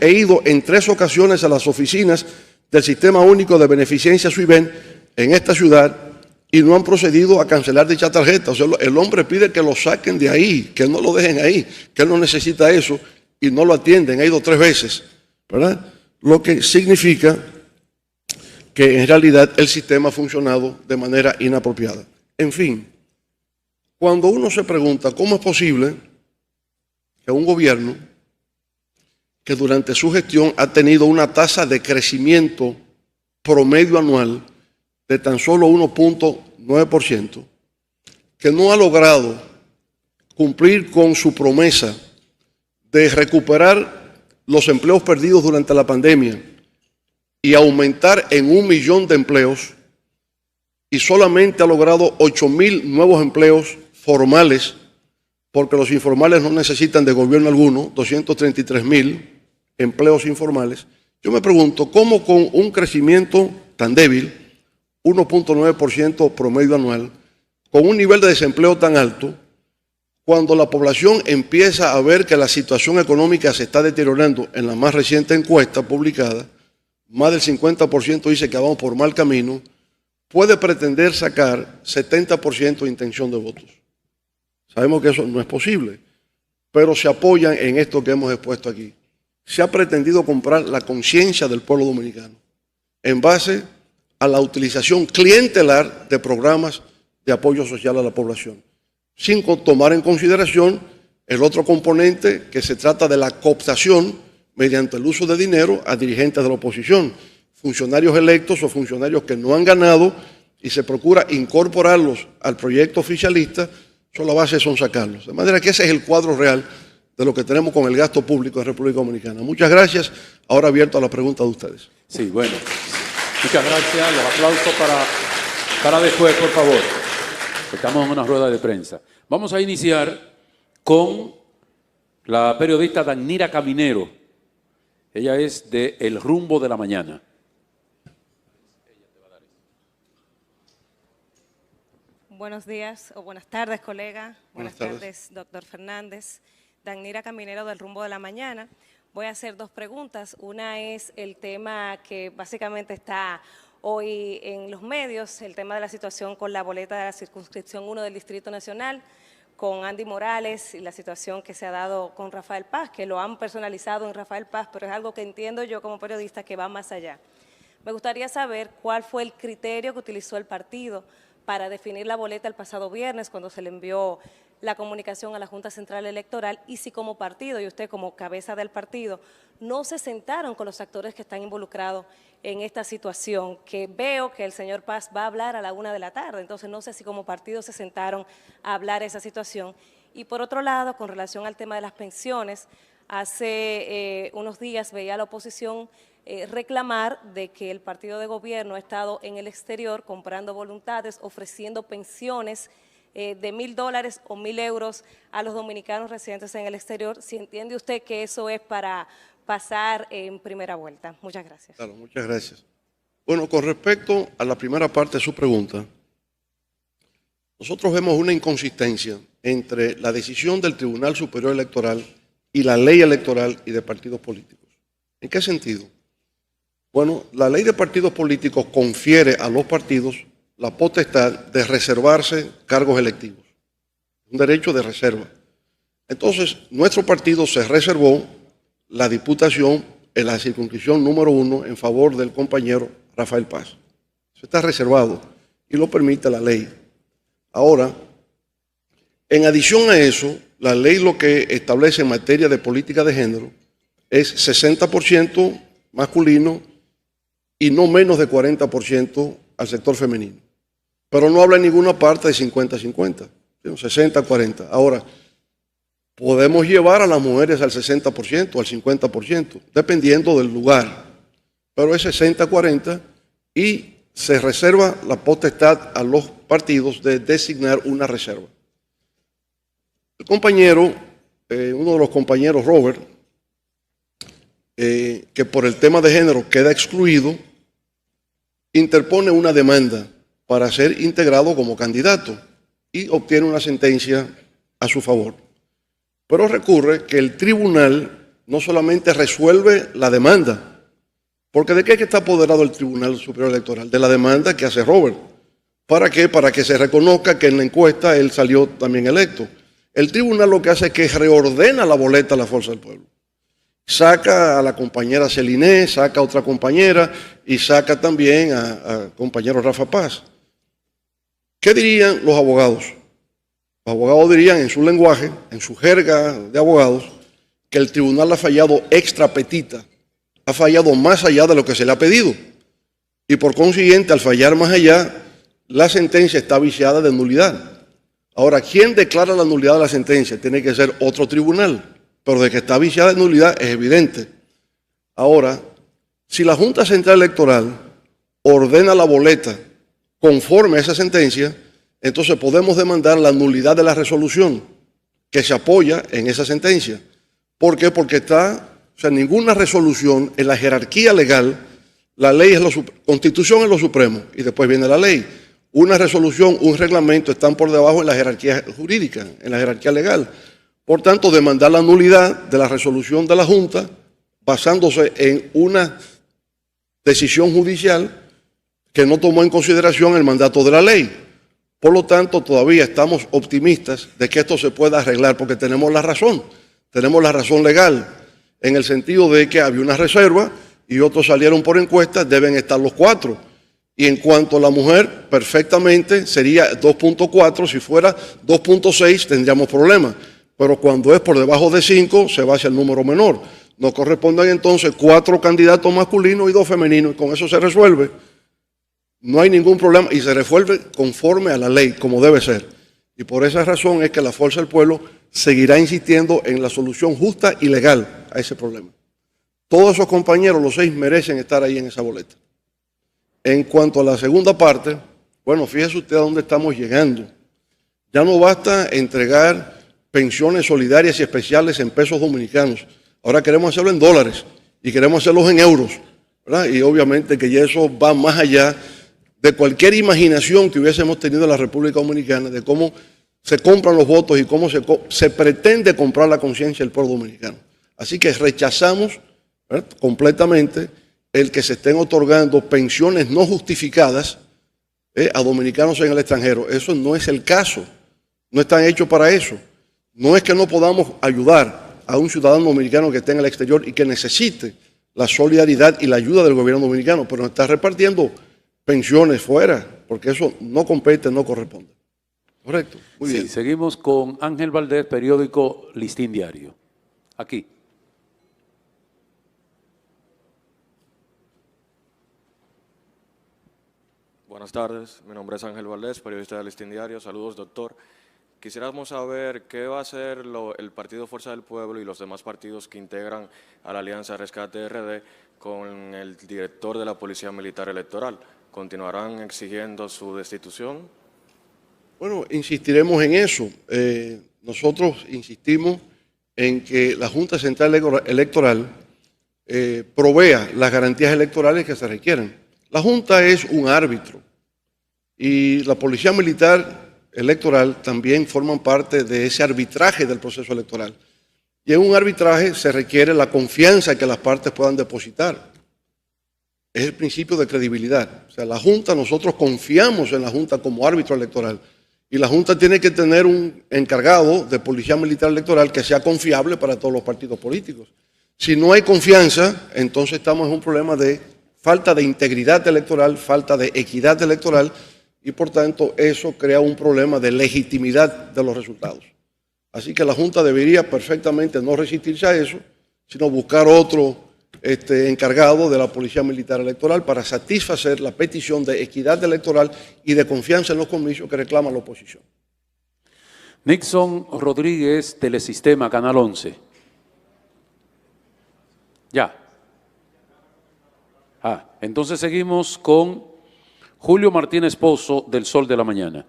[SPEAKER 1] he ido en 3 ocasiones a las oficinas del Sistema Único de Beneficencia SUIBEN en esta ciudad y no han procedido a cancelar dicha tarjeta. O sea, el hombre pide que lo saquen de ahí, que no lo dejen ahí, que él no necesita eso y no lo atienden. Ha ido 3 veces, ¿verdad? Lo que significa que en realidad el sistema ha funcionado de manera inapropiada. En fin, cuando uno se pregunta cómo es posible que un gobierno que durante su gestión ha tenido una tasa de crecimiento promedio anual de tan solo 1.9%, que no ha logrado cumplir con su promesa de recuperar los empleos perdidos durante la pandemia y aumentar en 1 millón de empleos, y solamente ha logrado 8.000 nuevos empleos formales, porque los informales no necesitan de gobierno alguno, 233.000 empleos informales. Yo me pregunto, ¿cómo con un crecimiento tan débil, 1.9% promedio anual, con un nivel de desempleo tan alto, cuando la población empieza a ver que la situación económica se está deteriorando en la más reciente encuesta publicada, más del 50% dice que vamos por mal camino, puede pretender sacar 70% de intención de votos? Sabemos que eso no es posible, pero se apoyan en esto que hemos expuesto aquí. Se ha pretendido comprar la conciencia del pueblo dominicano en base a la utilización clientelar de programas de apoyo social a la población, sin tomar en consideración el otro componente, que se trata de la cooptación mediante el uso de dinero a dirigentes de la oposición, funcionarios electos o funcionarios que no han ganado, y se procura incorporarlos al proyecto oficialista. Solo la base son sacarlos. De manera que ese es el cuadro real de lo que tenemos con el gasto público en República Dominicana. Muchas gracias. Ahora abierto a la pregunta de ustedes.
[SPEAKER 2] Sí, bueno. Muchas gracias. Los aplausos para después, por favor. Estamos en una rueda de prensa. Vamos a iniciar con la periodista Danira Caminero. Ella es de El Rumbo de la Mañana.
[SPEAKER 3] Buenos días o buenas tardes, colega. Buenas tardes, doctor Fernández. Danira Caminero del Rumbo de la Mañana. Voy a hacer 2 preguntas. Una es el tema que básicamente está hoy en los medios, el tema de la situación con la boleta de la circunscripción 1 del Distrito Nacional, con Andy Morales y la situación que se ha dado con Rafael Paz, que lo han personalizado en Rafael Paz, pero es algo que entiendo yo como periodista que va más allá. Me gustaría saber cuál fue el criterio que utilizó el partido para definir la boleta el pasado viernes, cuando se le envió la comunicación a la Junta Central Electoral, y si como partido, y usted como cabeza del partido, no se sentaron con los actores que están involucrados en esta situación, que veo que el señor Paz va a hablar a la 1 de la tarde, entonces no sé si como partido se sentaron a hablar esa situación. Y por otro lado, con relación al tema de las pensiones, hace unos días veía a la oposición reclamar de que el partido de gobierno ha estado en el exterior comprando voluntades, ofreciendo pensiones de $1.000 o 1.000 euros a los dominicanos residentes en el exterior. Si entiende usted que eso es para pasar en primera vuelta. Muchas gracias.
[SPEAKER 1] Claro, muchas gracias. Bueno, con respecto a la primera parte de su pregunta, nosotros vemos una inconsistencia entre la decisión del Tribunal Superior Electoral y la ley electoral y de partidos políticos. ¿En qué sentido? Bueno, la ley de partidos políticos confiere a los partidos la potestad de reservarse cargos electivos. Un derecho de reserva. Entonces, nuestro partido se reservó la diputación en la circunscripción número 1 en favor del compañero Rafael Paz. Eso está reservado y lo permite la ley. Ahora, en adición a eso, la ley lo que establece en materia de política de género es 60% masculino y no menos de 40% al sector femenino. Pero no habla en ninguna parte de 50-50, 60-40. Ahora, podemos llevar a las mujeres al 60%, al 50%, dependiendo del lugar. Pero es 60-40 y se reserva la potestad a los partidos de designar una reserva. El compañero, uno de los compañeros, Robert, que por el tema de género queda excluido, interpone una demanda para ser integrado como candidato y obtiene una sentencia a su favor. Pero recurre que el tribunal no solamente resuelve la demanda, porque ¿de qué es que está apoderado el Tribunal Superior Electoral? De la demanda que hace Robert. ¿Para qué? Para que se reconozca que en la encuesta él salió también electo. El tribunal lo que hace es que reordena la boleta a la Fuerza del Pueblo. Saca a la compañera Celine, saca a otra compañera y saca también a compañero Rafa Paz. ¿Qué dirían los abogados? Los abogados dirían en su lenguaje, en su jerga de abogados, que el tribunal ha fallado extra petita, ha fallado más allá de lo que se le ha pedido. Y por consiguiente, al fallar más allá, la sentencia está viciada de nulidad. Ahora, ¿quién declara la nulidad de la sentencia? Tiene que ser otro tribunal, pero de que está viciada de nulidad es evidente. Ahora, si la Junta Central Electoral ordena la boleta conforme a esa sentencia, entonces podemos demandar la nulidad de la resolución que se apoya en esa sentencia. ¿Por qué? Porque ninguna resolución en la jerarquía legal, la ley es Constitución es lo supremo y después viene la ley. Una resolución, un reglamento están por debajo en la jerarquía jurídica, en la jerarquía legal. Por tanto, demandar la nulidad de la resolución de la Junta basándose en una decisión judicial que no tomó en consideración el mandato de la ley. Por lo tanto, todavía estamos optimistas de que esto se pueda arreglar porque tenemos la razón legal, en el sentido de que había una reserva y otros salieron por encuesta, deben estar los 4. Y en cuanto a la mujer, perfectamente sería 2.4, si fuera 2.6 tendríamos problemas. Pero cuando es por debajo de 5, se va hacia el número menor. Nos corresponden entonces 4 candidatos masculinos y 2 femeninos, y con eso se resuelve. No hay ningún problema y se resuelve conforme a la ley, como debe ser. Y por esa razón es que la Fuerza del Pueblo seguirá insistiendo en la solución justa y legal a ese problema. Todos esos compañeros, los 6, merecen estar ahí en esa boleta. En cuanto a la segunda parte, bueno, fíjese usted a dónde estamos llegando. Ya no basta entregar pensiones solidarias y especiales en pesos dominicanos. Ahora queremos hacerlo en dólares y queremos hacerlos en euros, ¿verdad? Y obviamente que ya eso va más allá de cualquier imaginación que hubiésemos tenido en la República Dominicana de cómo se compran los votos y cómo se pretende comprar la conciencia del pueblo dominicano. Así que rechazamos, ¿verdad?, completamente el que se estén otorgando pensiones no justificadas a dominicanos en el extranjero. Eso no es el caso, no están hechos para eso. No es que no podamos ayudar a un ciudadano dominicano que esté en el exterior y que necesite la solidaridad y la ayuda del gobierno dominicano, pero no está repartiendo pensiones fuera, porque eso no compete, no corresponde. Correcto, muy bien.
[SPEAKER 2] Seguimos con Ángel Valdés, periódico Listín Diario. Aquí.
[SPEAKER 4] Buenas tardes, mi nombre es Ángel Valdés, periodista del Listín Diario. Saludos, doctor. Quisiéramos saber qué va a hacer el Partido Fuerza del Pueblo y los demás partidos que integran a la Alianza Rescate RD con el director de la Policía Militar Electoral. ¿Continuarán exigiendo su destitución?
[SPEAKER 1] Bueno, insistiremos en eso. Nosotros insistimos en que la Junta Central Electoral provea las garantías electorales que se requieren. La Junta es un árbitro y la Policía Militar Electoral también forman parte de ese arbitraje del proceso electoral. Y en un arbitraje se requiere la confianza que las partes puedan depositar. es el principio de credibilidad. O sea, la Junta, nosotros confiamos en la Junta como árbitro electoral. Y la Junta tiene que tener un encargado de policía militar electoral que sea confiable para todos los partidos políticos. Si no hay confianza, entonces estamos en un problema de falta de integridad electoral, falta de equidad electoral, y por tanto eso crea un problema de legitimidad de los resultados. Así que la Junta debería perfectamente no resistirse a eso, sino buscar otro encargado de la Policía Militar Electoral para satisfacer la petición de equidad electoral y de confianza en los comicios que reclama la oposición.
[SPEAKER 2] Nixon Rodríguez, Telesistema, Canal 11. Ya. Entonces seguimos con Julio Martínez Pozo, del Sol de la Mañana.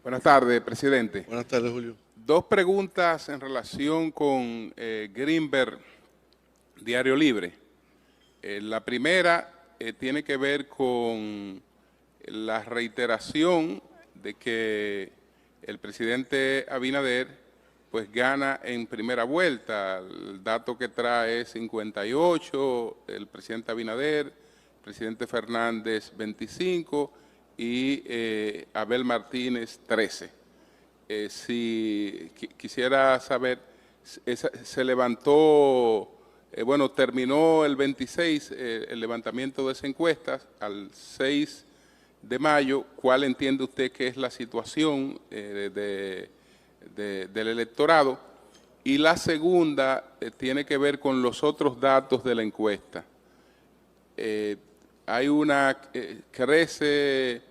[SPEAKER 5] Buenas tardes, presidente.
[SPEAKER 1] Buenas tardes, Julio.
[SPEAKER 5] Dos preguntas en relación con Greenberg, Diario Libre. La primera tiene que ver con la reiteración de que el presidente Abinader pues gana en primera vuelta. El dato que trae es 58, el presidente Abinader, el presidente Fernández 25 y Abel Martínez 13. Si quisiera saber, se levantó, bueno, terminó el 26 el levantamiento de esa encuesta al 6 de mayo. ¿Cuál entiende usted que es la situación del electorado? Y la segunda tiene que ver con los otros datos de la encuesta. Hay crece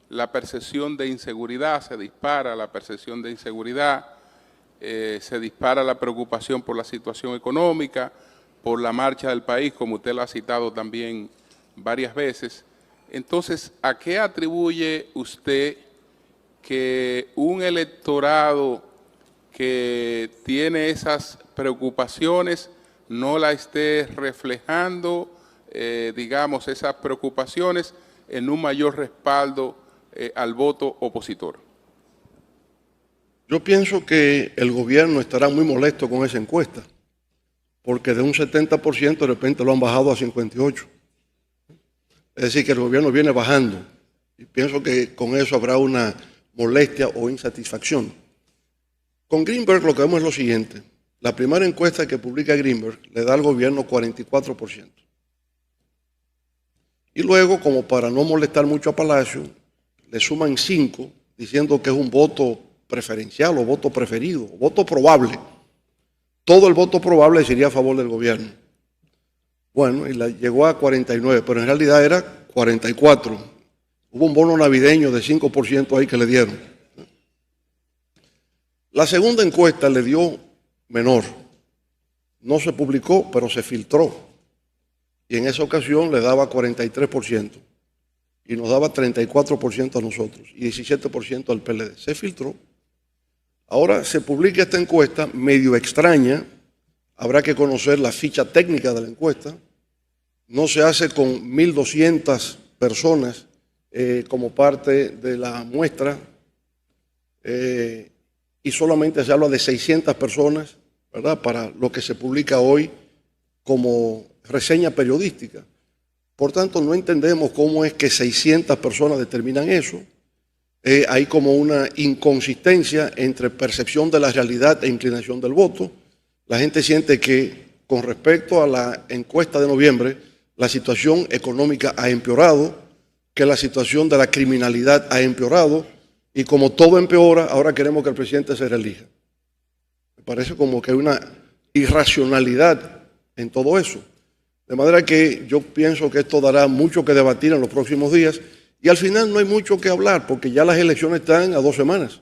[SPEAKER 5] la percepción de inseguridad, se dispara la percepción de inseguridad, se dispara la preocupación por la situación económica, por la marcha del país, como usted lo ha citado también varias veces. Entonces, ¿a qué atribuye usted que un electorado que tiene esas preocupaciones no la esté reflejando, digamos, esas preocupaciones en un mayor respaldo al voto opositor?
[SPEAKER 1] Yo pienso que el gobierno estará muy molesto con esa encuesta, porque de un 70% de repente lo han bajado a 58%. Es decir, que el gobierno viene bajando, y pienso que con eso habrá una molestia o insatisfacción. Con Greenberg lo que vemos es lo siguiente. La primera encuesta que publica Greenberg le da al gobierno 44%. Y luego, como para no molestar mucho a Palacio, le suman 5, diciendo que es un voto preferencial o voto preferido, o voto probable. Todo el voto probable sería a favor del gobierno. Bueno, y llegó a 49, pero en realidad era 44. Hubo un bono navideño de 5% ahí que le dieron. La segunda encuesta le dio menor. No se publicó, pero se filtró. Y en esa ocasión le daba 43%. Y nos daba 34% a nosotros y 17% al PLD. Se filtró. Ahora se publica esta encuesta medio extraña. Habrá que conocer la ficha técnica de la encuesta. No se hace con 1.200 personas como parte de la muestra y solamente se habla de 600 personas, ¿verdad?, para lo que se publica hoy como reseña periodística. Por tanto, no entendemos cómo es que 600 personas determinan eso. Hay como una inconsistencia entre percepción de la realidad e inclinación del voto. La gente siente que con respecto a la encuesta de noviembre, la situación económica ha empeorado, que la situación de la criminalidad ha empeorado, y como todo empeora, ahora queremos que el presidente se reelija. Me parece como que hay una irracionalidad en todo eso. De manera que yo pienso que esto dará mucho que debatir en los próximos días, y al final no hay mucho que hablar, porque ya las elecciones están a 2 semanas.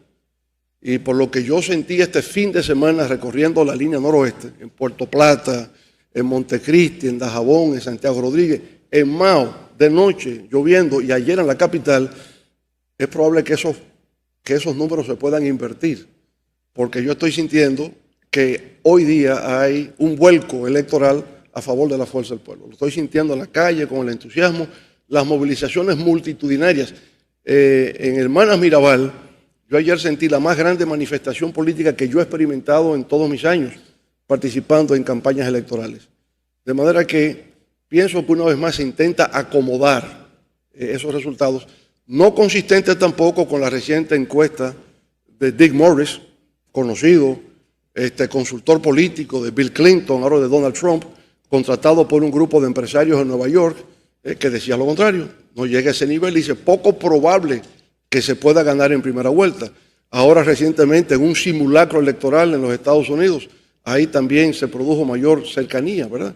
[SPEAKER 1] Y por lo que yo sentí este fin de semana recorriendo la línea noroeste, en Puerto Plata, en Montecristi, en Dajabón, en Santiago Rodríguez, en Mao, de noche, lloviendo, y ayer en la capital, es probable que esos números se puedan invertir, porque yo estoy sintiendo que hoy día hay un vuelco electoral a favor de la fuerza del pueblo. Lo estoy sintiendo en la calle con el entusiasmo, las movilizaciones multitudinarias. En Hermanas Mirabal Yo ayer sentí la más grande manifestación política que yo he experimentado en todos mis años participando en campañas electorales. De manera que pienso que una vez más se intenta acomodar esos resultados, no consistente tampoco con la reciente encuesta de Dick Morris, conocido consultor político de Bill Clinton, ahora de Donald Trump, contratado por un grupo de empresarios en Nueva York, que decía lo contrario. No llega a ese nivel, dice, poco probable que se pueda ganar en primera vuelta. Ahora recientemente en un simulacro electoral en los Estados Unidos, ahí también se produjo mayor cercanía, ¿verdad?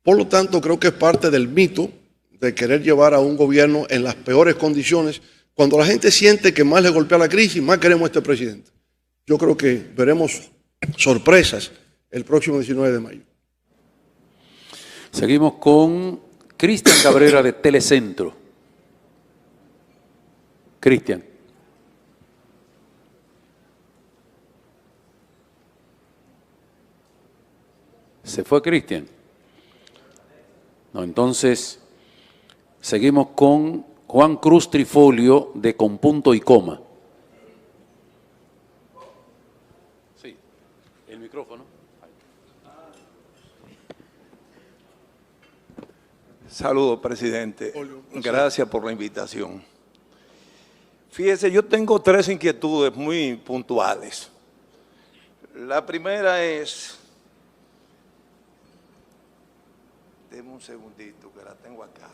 [SPEAKER 1] Por lo tanto, creo que es parte del mito de querer llevar a un gobierno en las peores condiciones. Cuando la gente siente que más le golpea la crisis, más queremos a este presidente. Yo creo que veremos sorpresas el próximo 19 de mayo.
[SPEAKER 2] Seguimos con Cristian Cabrera de Telecentro. Cristian. ¿Se fue Cristian? No, entonces seguimos con Juan Cruz Trifolio de Con Punto y Coma. Sí, el micrófono.
[SPEAKER 6] Saludos, presidente. Gracias por la invitación. Fíjese, yo tengo 3 inquietudes muy puntuales. La primera es, deme un segundito que la tengo acá,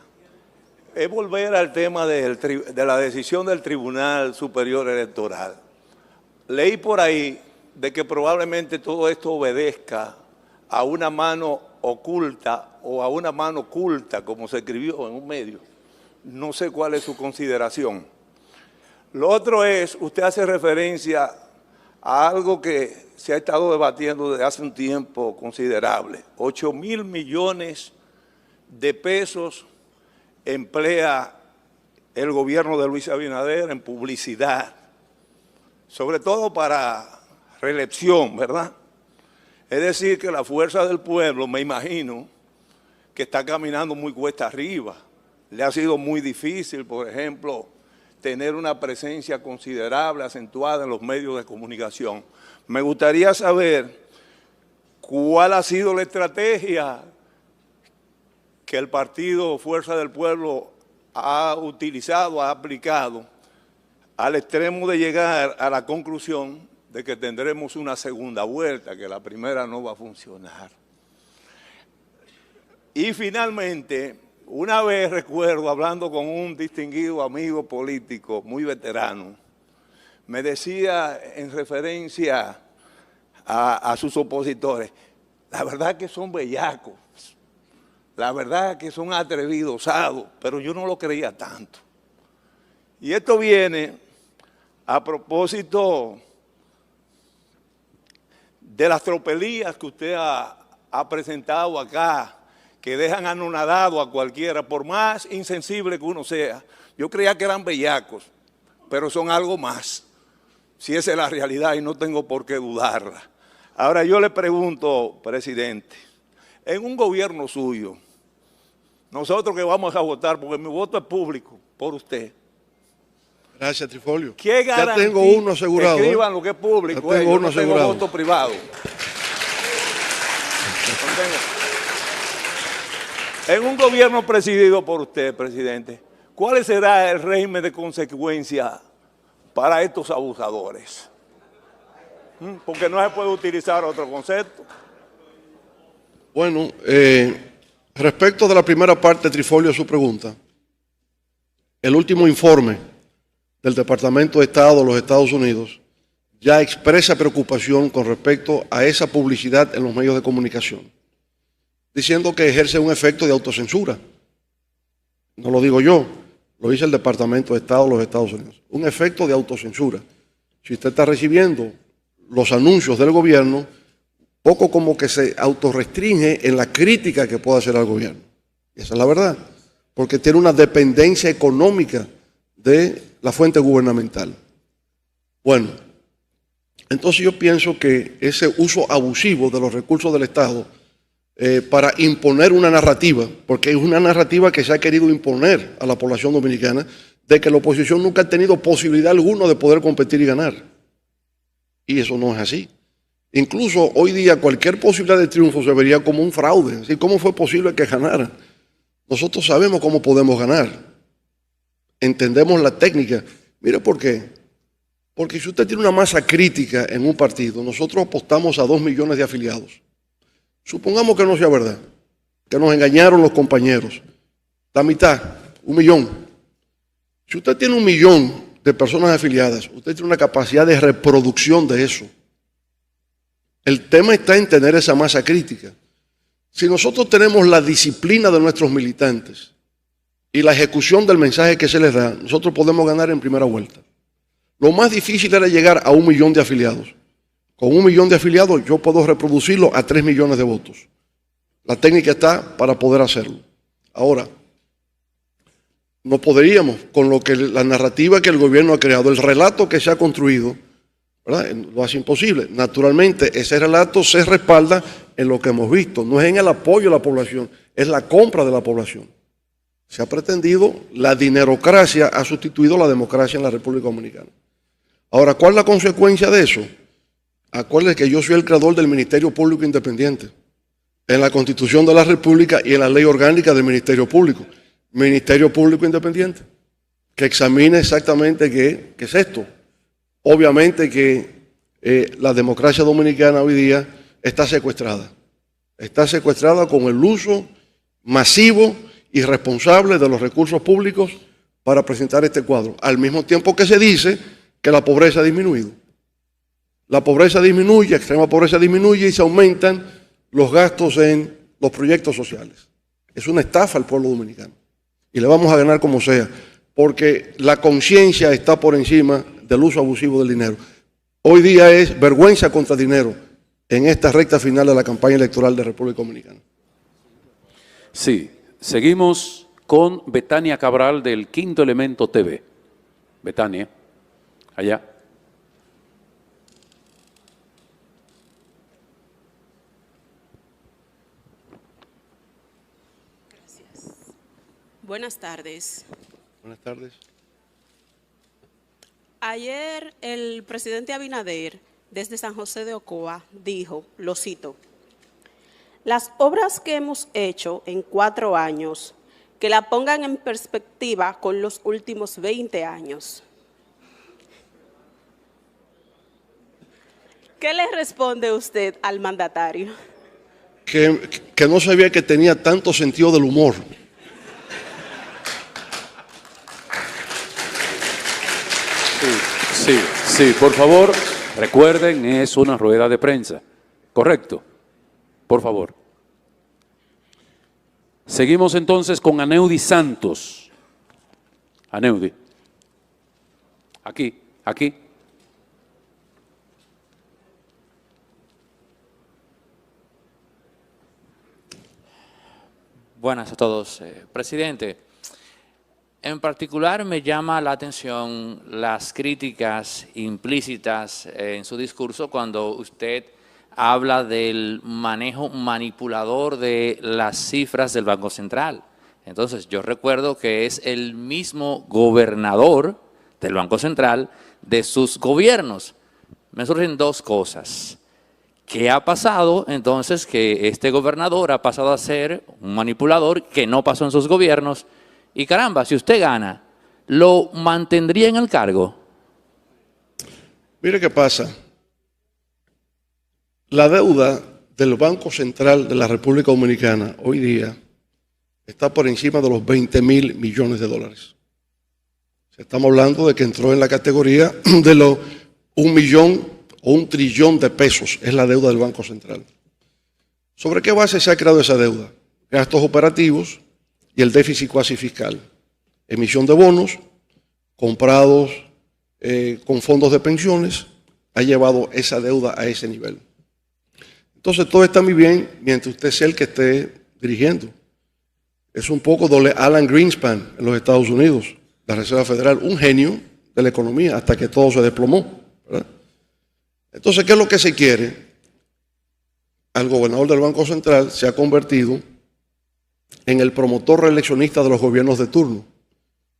[SPEAKER 6] es volver al tema de la decisión del Tribunal Superior Electoral. Leí por ahí de que probablemente todo esto obedezca a una mano oculta o a una mano oculta, como se escribió en un medio. No sé cuál es su consideración. Lo otro es, usted hace referencia a algo que se ha estado debatiendo desde hace un tiempo considerable. 8.000 millones de pesos emplea el gobierno de Luis Abinader en publicidad, sobre todo para reelección, ¿verdad? Es decir, que la fuerza del pueblo, me imagino, que está caminando muy cuesta arriba. Le ha sido muy difícil, por ejemplo, tener una presencia considerable, acentuada en los medios de comunicación. Me gustaría saber cuál ha sido la estrategia que el partido Fuerza del Pueblo ha utilizado, ha aplicado, al extremo de llegar a la conclusión de que tendremos una segunda vuelta, que la primera no va a funcionar. Y finalmente, una vez recuerdo, hablando con un distinguido amigo político muy veterano, me decía en referencia a sus opositores, la verdad que son bellacos, la verdad que son atrevidos, osados, pero yo no lo creía tanto. Y esto viene a propósito de las tropelías que usted ha presentado acá, que dejan anonadado a cualquiera, por más insensible que uno sea. Yo creía que eran bellacos, pero son algo más, si esa es la realidad y no tengo por qué dudarla. Ahora yo le pregunto, presidente, en un gobierno suyo, nosotros que vamos a votar, porque mi voto es público, por usted.
[SPEAKER 1] Gracias, Trifolio.
[SPEAKER 6] ¿Qué
[SPEAKER 1] ya tengo uno asegurado.
[SPEAKER 6] Escriban lo que es público,
[SPEAKER 1] ya tengo uno
[SPEAKER 6] yo no tengo voto privado. En un gobierno presidido por usted, presidente, ¿cuál será el régimen de consecuencia para estos abusadores? Porque no se puede utilizar otro concepto.
[SPEAKER 1] Bueno, respecto de la primera parte, Trifolio, de su pregunta, el último informe del Departamento de Estado de los Estados Unidos ya expresa preocupación con respecto a esa publicidad en los medios de comunicación, diciendo que ejerce un efecto de autocensura. No lo digo yo, lo dice el Departamento de Estado de los Estados Unidos. Un efecto de autocensura. Si usted está recibiendo los anuncios del gobierno, poco como que se autorrestringe en la crítica que pueda hacer al gobierno. Y esa es la verdad, porque tiene una dependencia económica de la fuente gubernamental. Bueno, entonces yo pienso que ese uso abusivo de los recursos del Estado para imponer una narrativa, porque es una narrativa que se ha querido imponer a la población dominicana, de que la oposición nunca ha tenido posibilidad alguna de poder competir y ganar. Y eso no es así. Incluso hoy día cualquier posibilidad de triunfo se vería como un fraude. Así, ¿cómo fue posible que ganaran? Nosotros sabemos cómo podemos ganar. Entendemos la técnica. Mire por qué. Porque si usted tiene una masa crítica en un partido, nosotros apostamos a 2 millones de afiliados. Supongamos que no sea verdad, que nos engañaron los compañeros. La mitad, 1 millón. Si usted tiene 1 millón de personas afiliadas, usted tiene una capacidad de reproducción de eso. El tema está en tener esa masa crítica. Si nosotros tenemos la disciplina de nuestros militantes y la ejecución del mensaje que se les da, nosotros podemos ganar en primera vuelta. Lo más difícil era llegar a 1 millón de afiliados. Con 1 millón de afiliados yo puedo reproducirlo a 3 millones de votos. La técnica está para poder hacerlo. Ahora, no podríamos, con la narrativa que el gobierno ha creado, el relato que se ha construido, ¿verdad?, lo hace imposible. Naturalmente, ese relato se respalda en lo que hemos visto. No es en el apoyo a la población, es la compra de la población. Se ha pretendido, la dinerocracia ha sustituido la democracia en la República Dominicana. Ahora, ¿cuál es la consecuencia de eso? Acuérdense que yo soy el creador del Ministerio Público Independiente, en la Constitución de la República y en la Ley Orgánica del Ministerio Público. Ministerio Público Independiente, que examine exactamente qué es esto. Obviamente que la democracia dominicana hoy día está secuestrada. Está secuestrada con el uso masivo y responsable de los recursos públicos para presentar este cuadro. Al mismo tiempo que se dice que la pobreza ha disminuido. La pobreza disminuye, la extrema pobreza disminuye y se aumentan los gastos en los proyectos sociales. Es una estafa al pueblo dominicano. Y le vamos a ganar como sea, porque la conciencia está por encima del uso abusivo del dinero. Hoy día es vergüenza contra dinero en esta recta final de la campaña electoral de República Dominicana.
[SPEAKER 2] Sí, seguimos con Betania Cabral del Quinto Elemento TV. Betania, allá.
[SPEAKER 7] Buenas tardes.
[SPEAKER 1] Buenas tardes.
[SPEAKER 7] Ayer el presidente Abinader, desde San José de Ocoa, dijo, lo cito, las obras que hemos hecho en 4 años, que la pongan en perspectiva con los últimos 20 años. ¿Qué le responde usted al mandatario?
[SPEAKER 1] Que no sabía que tenía tanto sentido del humor.
[SPEAKER 2] Sí, por favor, recuerden, es una rueda de prensa. ¿Correcto? Por favor. Seguimos entonces con Aneudi Santos. Aneudi. Aquí.
[SPEAKER 8] Buenas a todos. Presidente, en particular me llama la atención las críticas implícitas en su discurso cuando usted habla del manejo manipulador de las cifras del Banco Central. Entonces, yo recuerdo que es el mismo gobernador del Banco Central de sus gobiernos. Me surgen 2 cosas. ¿Qué ha pasado entonces que este gobernador ha pasado a ser un manipulador que no pasó en sus gobiernos? Y caramba, si usted gana, ¿lo mantendría en el cargo?
[SPEAKER 1] Mire qué pasa. La deuda del Banco Central de la República Dominicana hoy día está por encima de los 20.000 millones de dólares. Estamos hablando de que entró en la categoría de los 1 millón o 1 trillón de pesos. Es la deuda del Banco Central. ¿Sobre qué base se ha creado esa deuda? Gastos operativos y el déficit cuasi fiscal. Emisión de bonos comprados con fondos de pensiones ha llevado esa deuda a ese nivel. Entonces todo está muy bien mientras usted sea el que esté dirigiendo. Es un poco doble Alan Greenspan en los Estados Unidos, la Reserva Federal, un genio de la economía hasta que todo se desplomó, ¿verdad? Entonces, ¿qué es lo que se quiere? Al gobernador del Banco Central se ha convertido en el promotor reeleccionista de los gobiernos de turno.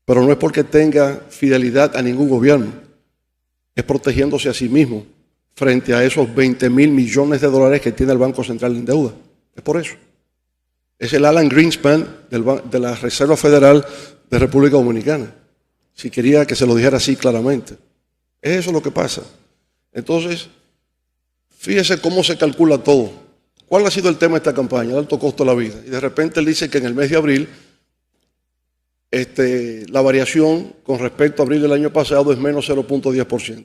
[SPEAKER 1] pero no es porque tenga fidelidad a ningún gobierno, es protegiéndose a sí mismo frente a esos 20.000 millones de dólares que tiene el Banco Central en deuda. Es por eso. Es el Alan Greenspan de la Reserva Federal de República Dominicana. Si quería que se lo dijera así claramente. Es eso lo que pasa. Entonces, fíjese cómo se calcula todo. ¿Cuál ha sido el tema de esta campaña? El alto costo de la vida. Y de repente él dice que en el mes de abril la variación con respecto a abril del año pasado es menos 0.10%.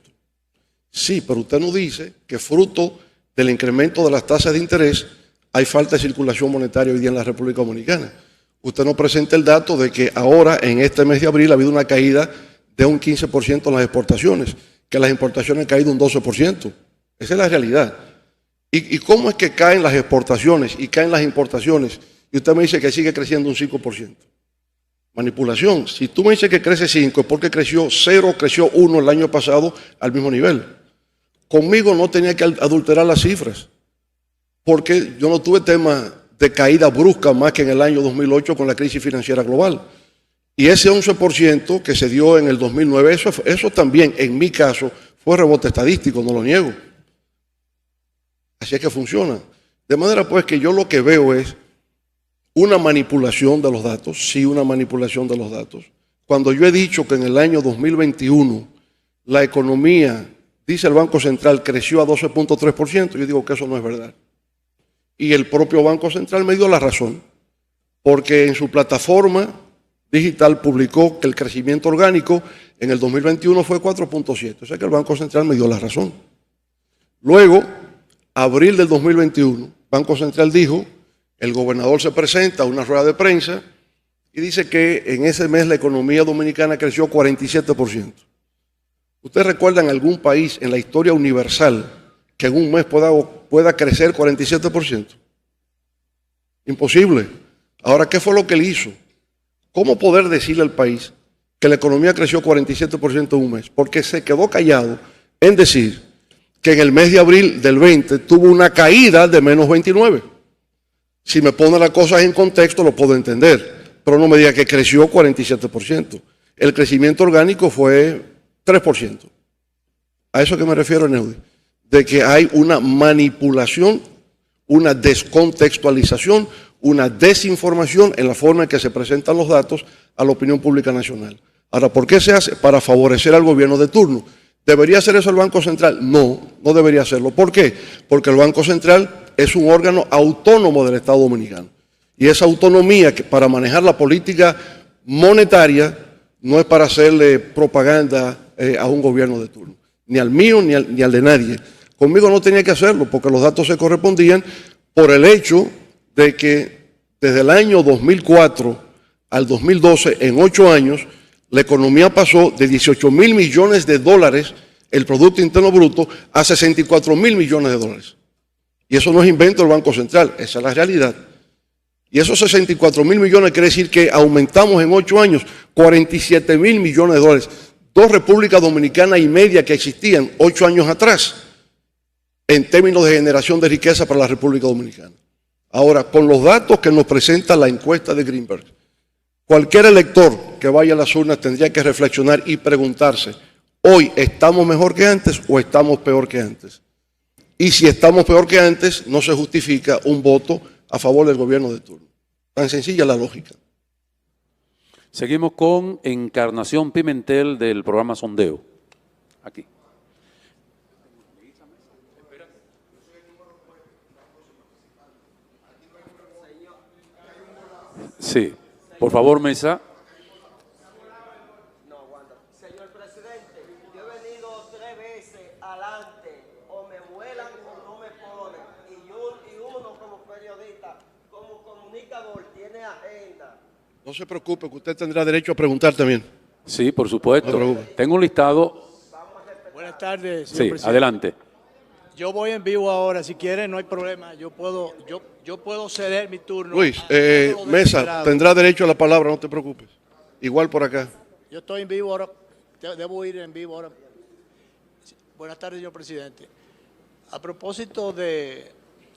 [SPEAKER 1] Sí, pero usted nos dice que fruto del incremento de las tasas de interés hay falta de circulación monetaria hoy día en la República Dominicana. Usted nos presenta el dato de que ahora, en este mes de abril, ha habido una caída de un 15% en las exportaciones, que las importaciones han caído un 12%. Esa es la realidad. ¿Y cómo es que caen las exportaciones y caen las importaciones? Y usted me dice que sigue creciendo un 5%. Manipulación. Si tú me dices que crece 5, es porque creció 0, creció 1 el año pasado al mismo nivel. Conmigo no tenía que adulterar las cifras, porque yo no tuve tema de caída brusca más que en el año 2008 con la crisis financiera global. Y ese 11% que se dio en el 2009, eso también, en mi caso, fue rebote estadístico, no lo niego. Así es que funciona. De manera pues que yo lo que veo es una manipulación de los datos, sí, una manipulación de los datos. Cuando yo he dicho que en el año 2021 la economía, dice el Banco Central, creció a 12.3%, yo digo que eso no es verdad. Y el propio Banco Central me dio la razón, porque en su plataforma digital publicó que el crecimiento orgánico en el 2021 fue 4.7%. O sea que el Banco Central me dio la razón. Luego, abril del 2021, Banco Central dijo, el gobernador se presenta a una rueda de prensa y dice que en ese mes la economía dominicana creció 47%. ¿Ustedes recuerdan algún país en la historia universal que en un mes pueda crecer 47%? Imposible. Ahora, ¿qué fue lo que él hizo? ¿Cómo poder decirle al país que la economía creció 47% en un mes? Porque se quedó callado en decir que en el mes de abril del 20 tuvo una caída de menos 29%. Si me pone las cosas en contexto lo puedo entender, pero no me diga que creció 47%. El crecimiento orgánico fue 3%. A eso que me refiero, Neudi, de que hay una manipulación, una descontextualización, una desinformación en la forma en que se presentan los datos a la opinión pública nacional. Ahora, ¿por qué se hace? Para favorecer al gobierno de turno. ¿Debería hacer eso el Banco Central? No, no debería hacerlo. ¿Por qué? Porque el Banco Central es un órgano autónomo del Estado Dominicano. Y esa autonomía que para manejar la política monetaria no es para hacerle propaganda a un gobierno de turno. Ni al mío ni al de nadie. Conmigo no tenía que hacerlo porque los datos se correspondían por el hecho de que desde el año 2004 al 2012, en 8 años, la economía pasó de 18.000 millones de dólares, el Producto Interno Bruto, a 64.000 millones de dólares. Y eso no es invento del Banco Central, esa es la realidad. Y esos 64.000 millones quiere decir que aumentamos en 8 años 47.000 millones de dólares. 2 repúblicas dominicanas y media que existían 8 años atrás en términos de generación de riqueza para la República Dominicana. Ahora, con los datos que nos presenta la encuesta de Greenberg, cualquier elector que vaya a las urnas tendría que reflexionar y preguntarse, ¿hoy estamos mejor que antes o estamos peor que antes? Y si estamos peor que antes, no se justifica un voto a favor del gobierno de turno. Tan sencilla la lógica.
[SPEAKER 2] Seguimos con Encarnación Pimentel del programa Sondeo. Aquí. Sí, por favor, mesa.
[SPEAKER 9] Señor presidente, yo he venido 3 veces adelante, o me vuelan o no me ponen, y uno como periodista, como comunicador, tiene agenda.
[SPEAKER 1] No se preocupe, que usted tendrá derecho a preguntar también.
[SPEAKER 2] Sí, por supuesto.
[SPEAKER 1] No
[SPEAKER 2] Tengo un listado.
[SPEAKER 10] Buenas tardes, señor
[SPEAKER 2] Sí,
[SPEAKER 10] presidente.
[SPEAKER 2] adelante.
[SPEAKER 10] Yo voy en vivo ahora, si quiere no hay problema, yo puedo ceder mi turno.
[SPEAKER 1] Luis,
[SPEAKER 10] a todos los
[SPEAKER 1] Mesa,
[SPEAKER 10] desesperados.
[SPEAKER 1] tendrá derecho a la palabra, no te preocupes. Igual por acá.
[SPEAKER 10] Yo estoy en vivo ahora, debo ir en vivo ahora. Buenas tardes, señor presidente. A propósito de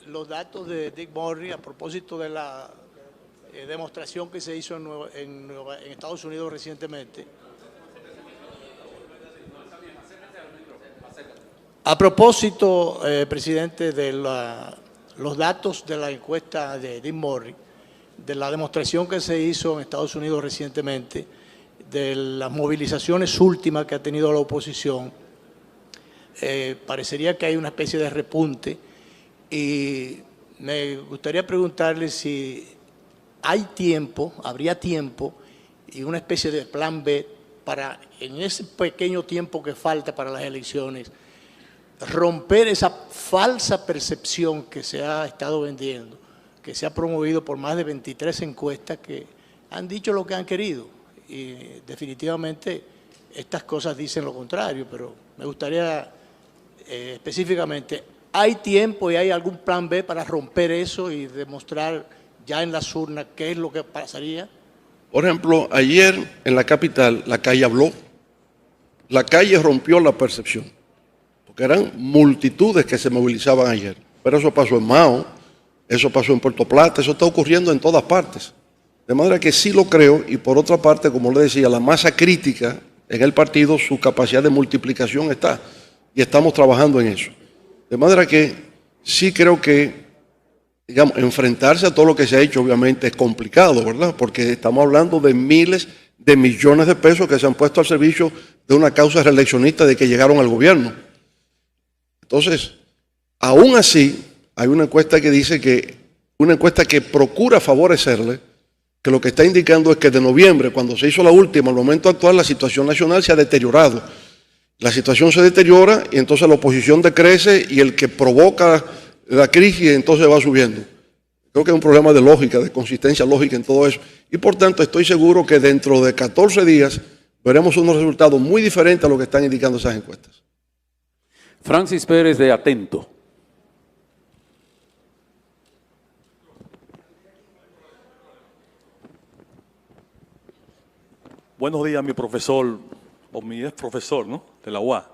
[SPEAKER 10] los datos de Dick Morris, a propósito de la demostración que se hizo en Estados Unidos recientemente. A propósito, presidente, de los datos de la encuesta de Dean Murray, de la demostración que se hizo en Estados Unidos recientemente, de las movilizaciones últimas que ha tenido la oposición, parecería que hay una especie de repunte y me gustaría preguntarle si hay tiempo, habría tiempo y una especie de plan B para, en ese pequeño tiempo que falta para las elecciones, romper esa falsa percepción que se ha estado vendiendo, que se ha promovido por más de 23 encuestas que han dicho lo que han querido. Y definitivamente estas cosas dicen lo contrario, pero me gustaría específicamente, ¿hay tiempo y hay algún plan B para romper eso y demostrar ya en las urnas qué es lo que pasaría?
[SPEAKER 1] Por ejemplo, ayer en la capital, la calle habló. La calle rompió la percepción, porque eran multitudes que se movilizaban ayer. Pero eso pasó en Mao, eso pasó en Puerto Plata, eso está ocurriendo en todas partes. De manera que sí lo creo, y por otra parte, como le decía, la masa crítica en el partido, su capacidad de multiplicación está, y estamos trabajando en eso. De manera que sí creo que, digamos, enfrentarse a todo lo que se ha hecho obviamente es complicado, ¿verdad? Porque estamos hablando de miles de millones de pesos que se han puesto al servicio de una causa reeleccionista de que llegaron al gobierno. Entonces, aún así, hay una encuesta que dice que, una encuesta que procura favorecerle, que lo que está indicando es que de noviembre, cuando se hizo la última, al momento actual, la situación nacional se ha deteriorado. La situación se deteriora y entonces la oposición decrece y el que provoca la crisis entonces va subiendo. Creo que es un problema de lógica, de consistencia lógica en todo eso. Y por tanto estoy seguro que dentro de 14 días veremos unos resultados muy diferentes a lo que están indicando esas encuestas.
[SPEAKER 2] Francis Pérez de Atento.
[SPEAKER 11] Buenos días, mi profesor, o mi ex profesor, ¿no?, de la UA.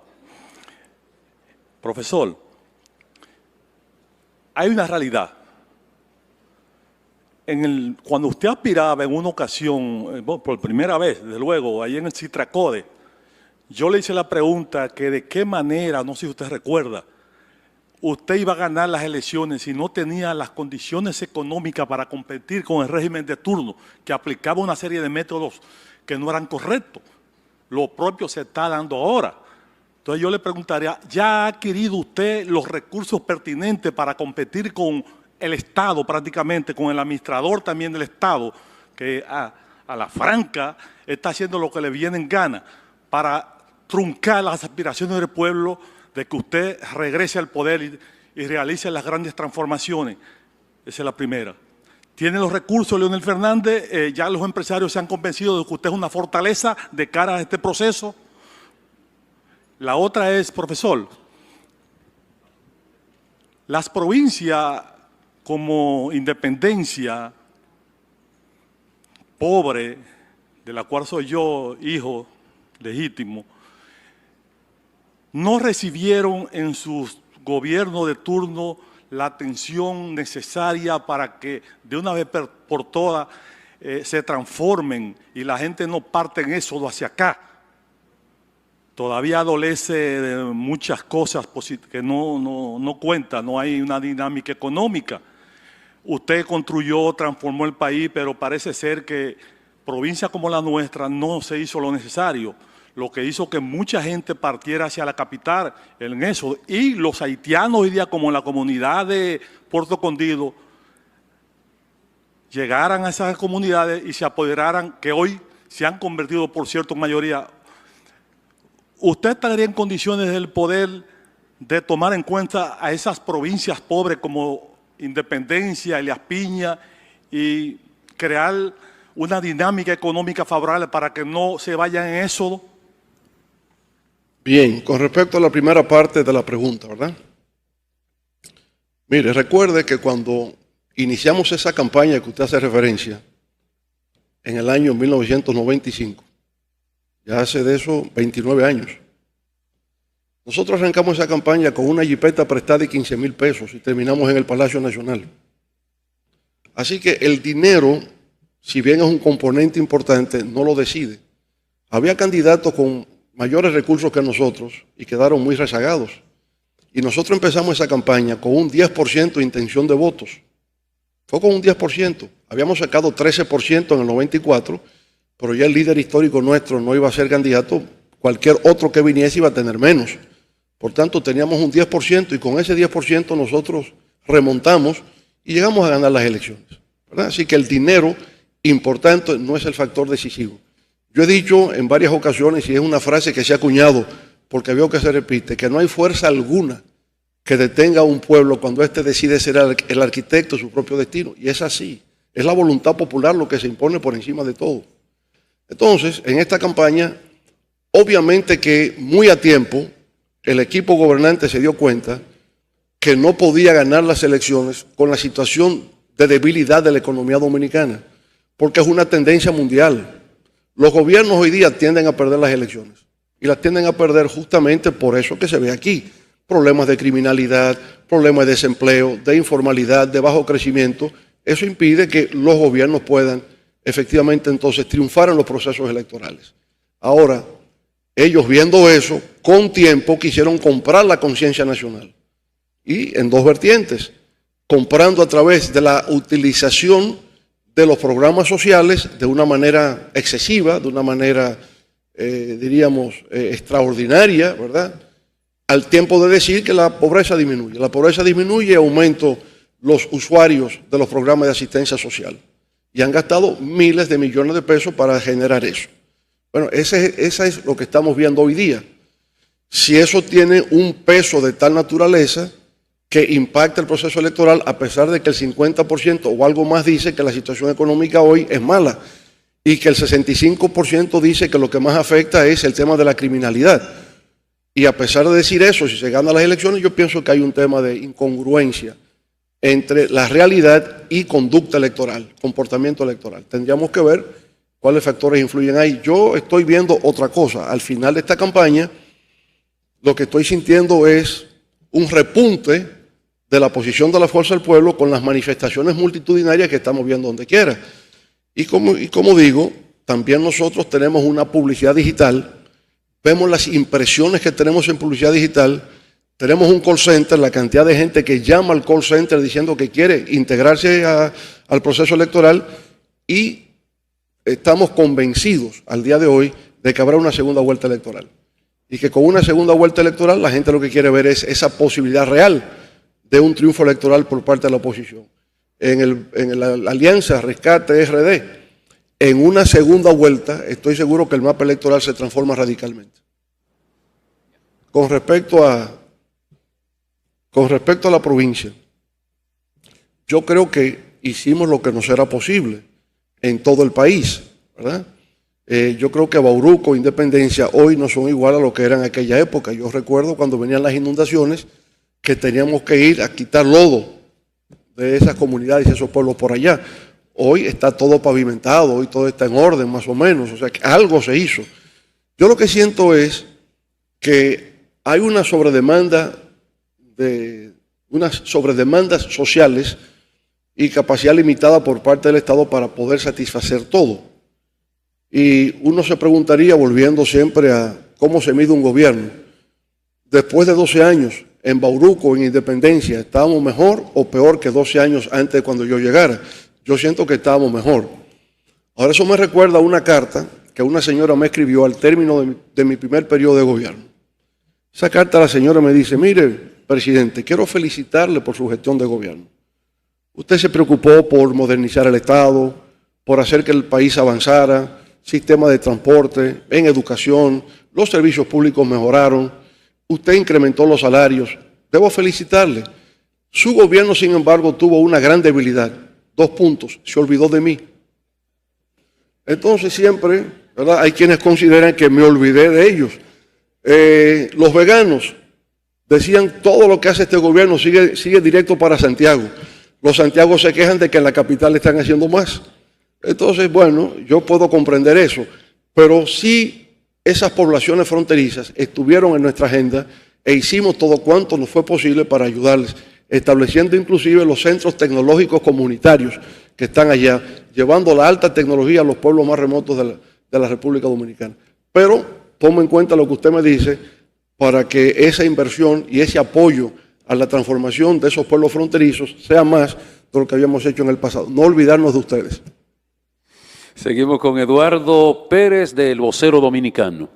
[SPEAKER 11] Profesor, hay una realidad. Cuando usted aspiraba en una ocasión, por primera vez, desde luego, ahí en el Citracode, yo le hice la pregunta que de qué manera, no sé si usted recuerda, usted iba a ganar las elecciones si no tenía las condiciones económicas para competir con el régimen de turno, que aplicaba una serie de métodos que no eran correctos. Lo propio se está dando ahora. Entonces yo le preguntaría, ¿ya ha adquirido usted los recursos pertinentes para competir con el Estado prácticamente, con el administrador también del Estado, que a la franca está haciendo lo que le viene en gana para truncar las aspiraciones del pueblo de que usted regrese al poder y realice las grandes transformaciones? Esa es la primera. ¿Tiene los recursos, Leonel Fernández? ¿Ya los empresarios se han convencido de que usted es una fortaleza de cara a este proceso? La otra es, profesor, las provincias como Independencia, pobre, de la cual soy yo hijo legítimo, no recibieron en sus gobiernos de turno la atención necesaria para que de una vez por todas se transformen y la gente no parte en éxodo hacia acá. Todavía adolece de muchas cosas que no cuenta, no hay una dinámica económica. Usted construyó, transformó el país, pero parece ser que provincias como la nuestra no se hizo lo necesario, lo que hizo que mucha gente partiera hacia la capital en eso. Y los haitianos hoy día, como la comunidad de Puerto Escondido, llegaran a esas comunidades y se apoderaran, que hoy se han convertido, por cierto, en mayoría. ¿Usted estaría en condiciones del poder de tomar en cuenta a esas provincias pobres como Independencia, Elías Piña y crear una dinámica económica favorable para que no se vayan en éxodo?
[SPEAKER 1] Bien, con respecto a la primera parte de la pregunta, ¿verdad? Mire, recuerde que cuando iniciamos esa campaña que usted hace referencia, en el año 1995, ya hace de eso 29 años, nosotros arrancamos esa campaña con una jipeta prestada de 15,000 pesos y terminamos en el Palacio Nacional. Así que el dinero si bien es un componente importante, no lo decide. Había candidatos con mayores recursos que nosotros y quedaron muy rezagados. Y nosotros empezamos esa campaña con un 10% de intención de votos. Fue con un 10%. Habíamos sacado 13% en el 94, pero ya el líder histórico nuestro no iba a ser candidato. Cualquier otro que viniese iba a tener menos. Por tanto, teníamos un 10% y con ese 10% nosotros remontamos y llegamos a ganar las elecciones, ¿verdad? Así que el dinero importante no es el factor decisivo. Yo he dicho en varias ocasiones, y es una frase que se ha acuñado porque veo que se repite, que no hay fuerza alguna que detenga a un pueblo cuando éste decide ser el arquitecto de su propio destino. Y es así. Es la voluntad popular lo que se impone por encima de todo. Entonces, en esta campaña, obviamente que muy a tiempo, el equipo gobernante se dio cuenta que no podía ganar las elecciones con la situación de debilidad de la economía dominicana, porque es una tendencia mundial. Los gobiernos hoy día tienden a perder las elecciones y las tienden a perder justamente por eso que se ve aquí. Problemas de criminalidad, problemas de desempleo, de informalidad, de bajo crecimiento. Eso impide que los gobiernos puedan efectivamente entonces triunfar en los procesos electorales. Ahora, ellos viendo eso, con tiempo quisieron comprar la conciencia nacional. Y en dos vertientes, comprando a través de la utilización de los programas sociales de una manera excesiva, de una manera, diríamos, extraordinaria, ¿verdad? Al tiempo de decir que la pobreza disminuye. La pobreza disminuye y aumenta los usuarios de los programas de asistencia social. Y han gastado miles de millones de pesos para generar eso. Bueno, esa es lo que estamos viendo hoy día. Si eso tiene un peso de tal naturaleza que impacta el proceso electoral, a pesar de que el 50% o algo más dice que la situación económica hoy es mala y que el 65% dice que lo que más afecta es el tema de la criminalidad. Y a pesar de decir eso, si se ganan las elecciones, yo pienso que hay un tema de incongruencia entre la realidad y conducta electoral, comportamiento electoral. Tendríamos que ver cuáles factores influyen ahí. Yo estoy viendo otra cosa. Al final de esta campaña, lo que estoy sintiendo es un repunte de la posición de la Fuerza del Pueblo con las manifestaciones multitudinarias que estamos viendo donde quiera. Y como digo, también nosotros tenemos una publicidad digital, vemos las impresiones que tenemos en publicidad digital, tenemos un call center, la cantidad de gente que llama al call center diciendo que quiere integrarse al proceso electoral, y estamos convencidos al día de hoy de que habrá una segunda vuelta electoral. Y que con una segunda vuelta electoral la gente lo que quiere ver es esa posibilidad real de un triunfo electoral por parte de la oposición. En la alianza Rescate RD, en una segunda vuelta, estoy seguro que el mapa electoral se transforma radicalmente. Con respecto a la provincia, yo creo que hicimos lo que nos era posible en todo el país, ¿verdad? Yo creo que Bauruco, Independencia, hoy no son igual a lo que eran en aquella época. Yo recuerdo cuando venían las inundaciones que teníamos que ir a quitar lodo de esas comunidades y esos pueblos por allá. Hoy está todo pavimentado, hoy todo está en orden más o menos, o sea que algo se hizo. Yo lo que siento es que hay unas sobredemandas sociales y capacidad limitada por parte del Estado para poder satisfacer todo. Y uno se preguntaría, volviendo siempre a cómo se mide un gobierno, después de 12 años en Bauruco, en Independencia, ¿estábamos mejor o peor que 12 años antes de cuando yo llegara? Yo siento que estábamos mejor. Ahora eso me recuerda a una carta que una señora me escribió al término de mi primer periodo de gobierno. Esa carta la señora me dice, mire, presidente, quiero felicitarle por su gestión de gobierno. Usted se preocupó por modernizar el Estado, por hacer que el país avanzara, sistema de transporte, en educación, los servicios públicos mejoraron, usted incrementó los salarios. Debo felicitarle. Su gobierno, sin embargo, tuvo una gran debilidad. 2 puntos, se olvidó de mí. Entonces siempre, ¿verdad?, hay quienes consideran que me olvidé de ellos. Los veganos decían, todo lo que hace este gobierno sigue directo para Santiago. Los santiagos se quejan de que en la capital están haciendo más. Entonces, bueno, yo puedo comprender eso, pero sí esas poblaciones fronterizas estuvieron en nuestra agenda e hicimos todo cuanto nos fue posible para ayudarles, estableciendo inclusive los centros tecnológicos comunitarios que están allá, llevando la alta tecnología a los pueblos más remotos de la República Dominicana. Pero tomo en cuenta lo que usted me dice para que esa inversión y ese apoyo a la transformación de esos pueblos fronterizos sea más de lo que habíamos hecho en el pasado. No olvidarnos de ustedes.
[SPEAKER 2] Seguimos con Eduardo Pérez, del Vocero Dominicano.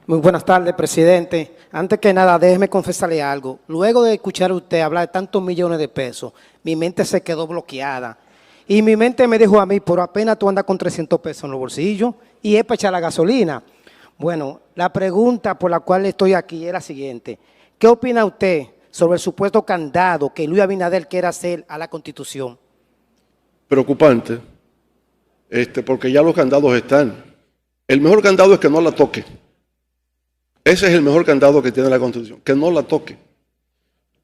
[SPEAKER 12] Muy buenas tardes, presidente. Antes que nada, déjeme confesarle algo. Luego de escuchar a usted hablar de tantos millones de pesos, mi mente se quedó bloqueada. Y mi mente me dijo a mí, por apenas tú andas con 300 pesos en los bolsillos y es para echar la gasolina. Bueno, la pregunta por la cual estoy aquí es la siguiente. ¿Qué opina usted sobre el supuesto candado que Luis Abinader quiere hacer a la Constitución?
[SPEAKER 1] Preocupante, porque ya los candados están. El mejor candado es que no la toque. Ese es el mejor candado que tiene la Constitución, que no la toque.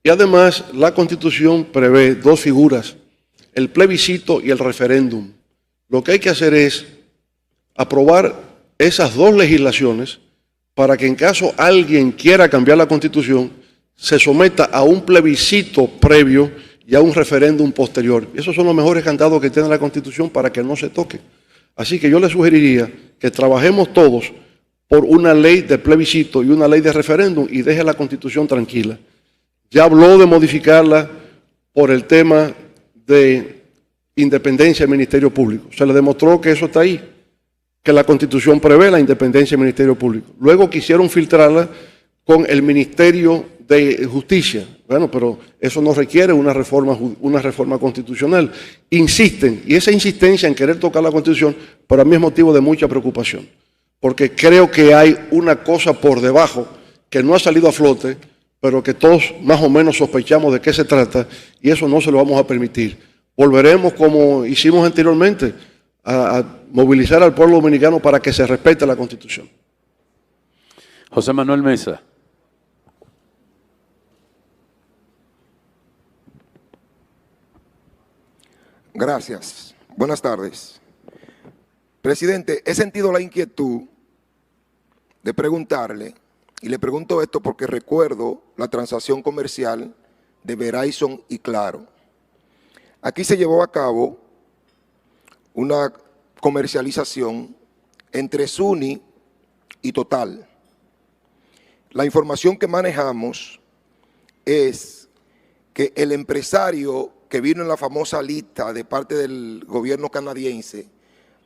[SPEAKER 1] Y además, la Constitución prevé dos figuras, el plebiscito y el referéndum. Lo que hay que hacer es aprobar esas dos legislaciones para que en caso alguien quiera cambiar la Constitución, se someta a un plebiscito previo y a un referéndum posterior. Esos son los mejores candados que tiene la Constitución para que no se toque. Así que yo le sugeriría que trabajemos todos por una ley de plebiscito y una ley de referéndum y deje la Constitución tranquila. Ya habló de modificarla por el tema de independencia del Ministerio Público. Se le demostró que eso está ahí, que la Constitución prevé la independencia del Ministerio Público. Luego quisieron filtrarla con el Ministerio de Justicia. Bueno, pero eso no requiere una reforma constitucional. Insisten, y esa insistencia en querer tocar la Constitución para mí es motivo de mucha preocupación, porque creo que hay una cosa por debajo que no ha salido a flote, pero que todos más o menos sospechamos de qué se trata, y eso no se lo vamos a permitir. Volveremos, como hicimos anteriormente, a movilizar al pueblo dominicano para que se respete la Constitución.
[SPEAKER 2] José Manuel Mesa.
[SPEAKER 13] Gracias. Buenas tardes. Presidente, he sentido la inquietud de preguntarle, y le pregunto esto porque recuerdo la transacción comercial de Verizon y Claro. Aquí se llevó a cabo una comercialización entre Suni y Total. La información que manejamos es que el empresario que vino en la famosa lista de parte del gobierno canadiense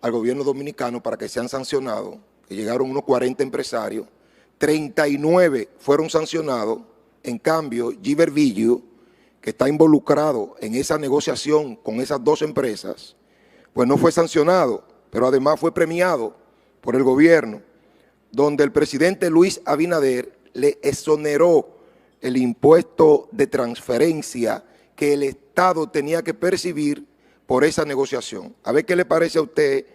[SPEAKER 13] al gobierno dominicano para que sean sancionados, que llegaron unos 40 empresarios, 39 fueron sancionados. En cambio, Giver Villo, que está involucrado en esa negociación con esas dos empresas, pues no fue sancionado, pero además fue premiado por el gobierno, donde el presidente Luis Abinader le exoneró el impuesto de transferencia que el Estado tenía que percibir por esa negociación. A ver qué le parece a usted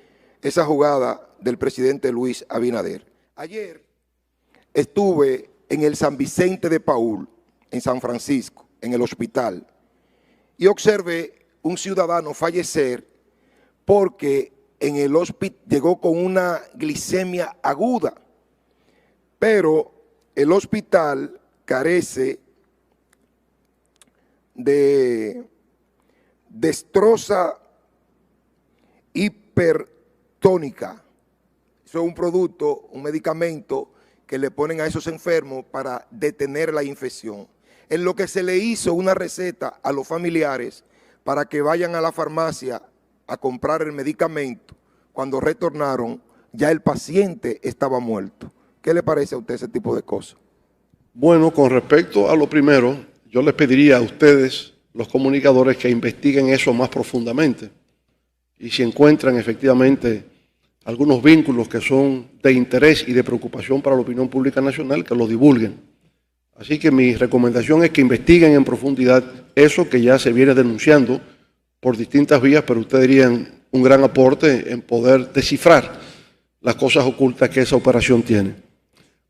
[SPEAKER 13] esa jugada del presidente Luis Abinader. Ayer estuve en el San Vicente de Paúl, en San Francisco, en el hospital, y observé un ciudadano fallecer porque en el hospital llegó con una glicemia aguda, pero el hospital carece de destroza hipertónica. Eso es un producto, un medicamento que le ponen a esos enfermos para detener la infección. En lo que se le hizo una receta a los familiares para que vayan a la farmacia a comprar el medicamento, cuando retornaron ya el paciente estaba muerto. ¿Qué le parece a usted ese tipo de cosas?
[SPEAKER 1] Bueno, con respecto a lo primero, yo les pediría a ustedes, los comunicadores, que investiguen eso más profundamente. Y si encuentran efectivamente algunos vínculos que son de interés y de preocupación para la opinión pública nacional, que los divulguen. Así que mi recomendación es que investiguen en profundidad eso que ya se viene denunciando por distintas vías, pero ustedes dirían un gran aporte en poder descifrar las cosas ocultas que esa operación tiene.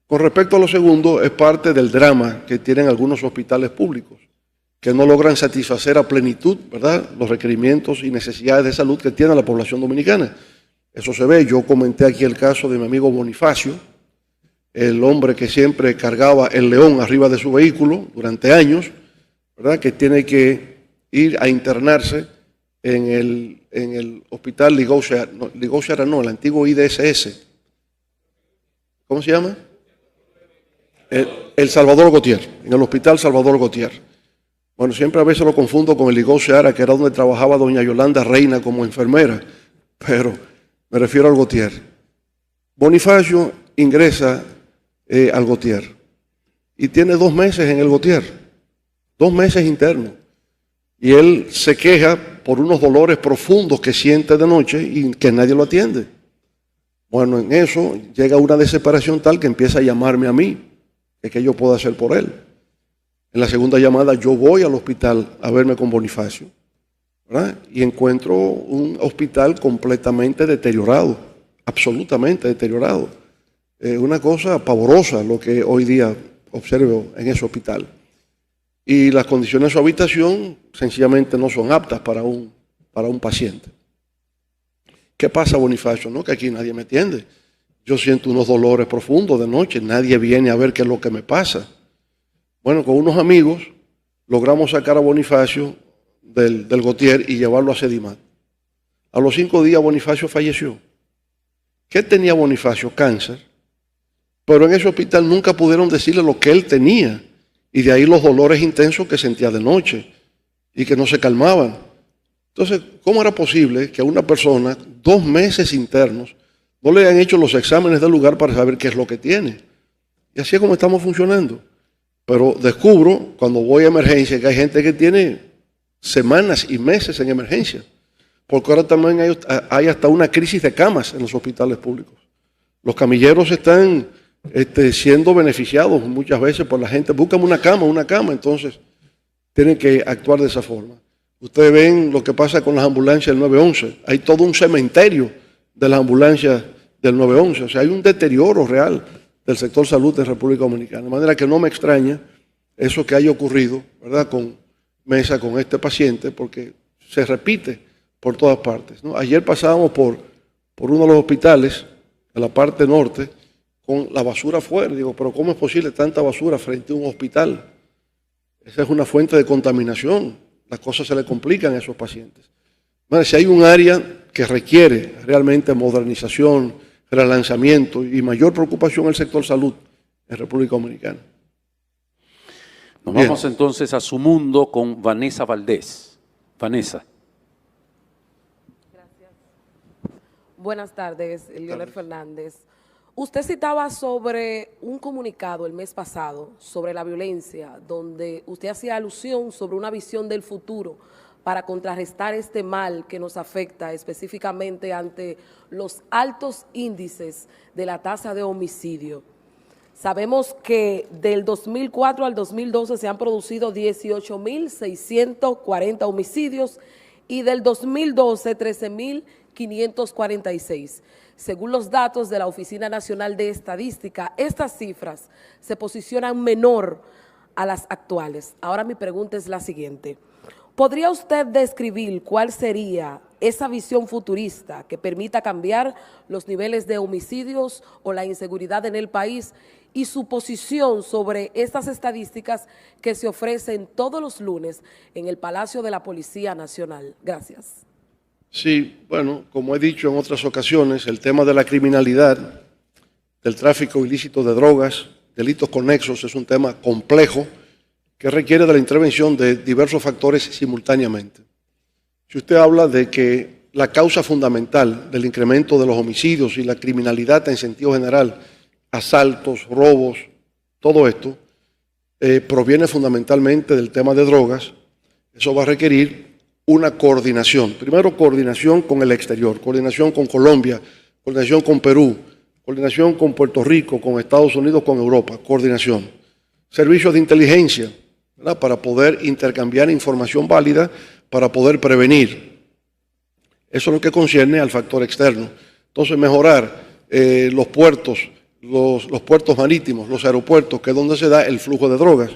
[SPEAKER 1] Con respecto a lo segundo, es parte del drama que tienen algunos hospitales públicos, que no logran satisfacer a plenitud, ¿verdad?, los requerimientos y necesidades de salud que tiene la población dominicana. Eso se ve. Yo comenté aquí el caso de mi amigo Bonifacio, el hombre que siempre cargaba el león arriba de su vehículo durante años, ¿verdad?, que tiene que ir a internarse en el hospital Ligouchara, no, el antiguo IDSS. ¿Cómo se llama? El Salvador Gautier, en el hospital Salvador Gautier. Bueno, siempre a veces lo confundo con el Ligouchara, que era donde trabajaba doña Yolanda Reina como enfermera, pero me refiero al Gautier. Bonifacio ingresa al Gautier y tiene 2 meses en el Gautier, 2 meses internos. Y él se queja por unos dolores profundos que siente de noche y que nadie lo atiende. Bueno, en eso llega una desesperación tal que empieza a llamarme a mí, que yo puedo hacer por él. En la segunda llamada yo voy al hospital a verme con Bonifacio, ¿verdad? Y encuentro un hospital completamente deteriorado, absolutamente deteriorado. Una cosa pavorosa lo que hoy día observo en ese hospital. Y las condiciones de su habitación sencillamente no son aptas para un paciente. ¿Qué pasa, Bonifacio? No, que aquí nadie me atiende. Yo siento unos dolores profundos de noche, nadie viene a ver qué es lo que me pasa. Bueno, con unos amigos logramos sacar a Bonifacio del Gautier y llevarlo a Sedimat. A los 5 días Bonifacio falleció. ¿Qué tenía Bonifacio? Cáncer. Pero en ese hospital nunca pudieron decirle lo que él tenía. Y de ahí los dolores intensos que sentía de noche y que no se calmaban. Entonces, ¿cómo era posible que a una persona, 2 meses internos, no le hayan hecho los exámenes del lugar para saber qué es lo que tiene? Y así es como estamos funcionando. Pero descubro, cuando voy a emergencia, que hay gente que tiene semanas y meses en emergencia. Porque ahora también hay hasta una crisis de camas en los hospitales públicos. Los camilleros están siendo beneficiados muchas veces por la gente. Búscame una cama, entonces tienen que actuar de esa forma. Ustedes ven lo que pasa con las ambulancias del 911. Hay todo un cementerio de las ambulancias del 911. O sea, hay un deterioro real del sector salud en República Dominicana. De manera que no me extraña eso que haya ocurrido, ¿verdad?, con Mesa, con este paciente, porque se repite por todas partes, ¿no? Ayer pasábamos por uno de los hospitales de la parte norte con la basura afuera. Digo, pero ¿cómo es posible tanta basura frente a un hospital? Esa es una fuente de contaminación. Las cosas se le complican a esos pacientes. Bueno, si hay un área que requiere realmente modernización, relanzamiento y mayor preocupación el sector salud en República Dominicana.
[SPEAKER 2] Nos vamos entonces a su mundo con Vanessa Valdés. Vanessa.
[SPEAKER 14] Gracias. Buenas tardes, Leonel Fernández. Usted citaba sobre un comunicado el mes pasado sobre la violencia, donde usted hacía alusión sobre una visión del futuro para contrarrestar este mal que nos afecta específicamente ante los altos índices de la tasa de homicidio. Sabemos que del 2004 al 2012 se han producido 18.640 homicidios y del 2012 13.546. Según los datos de la Oficina Nacional de Estadística, estas cifras se posicionan menor a las actuales. Ahora mi pregunta es la siguiente. ¿Podría usted describir cuál sería esa visión futurista que permita cambiar los niveles de homicidios o la inseguridad en el país y su posición sobre estas estadísticas que se ofrecen todos los lunes en el Palacio de la Policía Nacional? Gracias.
[SPEAKER 1] Sí, bueno, como he dicho en otras ocasiones, el tema de la criminalidad, del tráfico ilícito de drogas, delitos conexos, es un tema complejo que requiere de la intervención de diversos factores simultáneamente. Si usted habla de que la causa fundamental del incremento de los homicidios y la criminalidad en sentido general, asaltos, robos, todo esto, proviene fundamentalmente del tema de drogas, eso va a requerir una coordinación. Primero, coordinación con el exterior, coordinación con Colombia, coordinación con Perú, coordinación con Puerto Rico, con Estados Unidos, con Europa, coordinación. Servicios de inteligencia, ¿verdad?, para poder intercambiar información válida, para poder prevenir. Eso es lo que concierne al factor externo. Entonces, mejorar los puertos, los puertos marítimos, los aeropuertos, que es donde se da el flujo de drogas.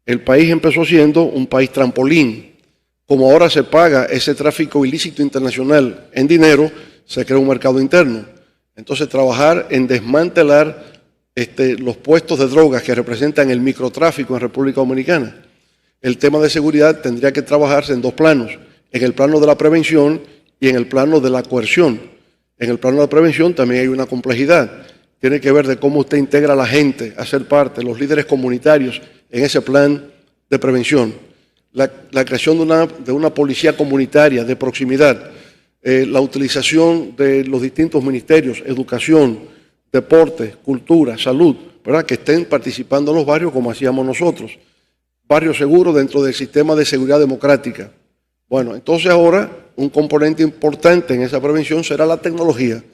[SPEAKER 1] El país empezó siendo un país trampolín. Como ahora se paga ese tráfico ilícito internacional en dinero, se crea un mercado interno. Entonces, trabajar en desmantelar los puestos de drogas que representan el microtráfico en República Dominicana. el tema de seguridad tendría que trabajarse en dos planos, en el plano de la prevención y en el plano de la coerción. En el plano de la prevención también hay una complejidad. Tiene que ver de cómo usted integra a la gente a ser parte, los líderes comunitarios en ese plan de prevención. La creación de una policía comunitaria de proximidad, la utilización de los distintos ministerios, educación, deporte, cultura, salud, ¿verdad?, que estén participando en los barrios como hacíamos nosotros. Barrio seguro dentro del sistema de seguridad democrática. Bueno, entonces ahora un componente importante en esa prevención será la tecnología.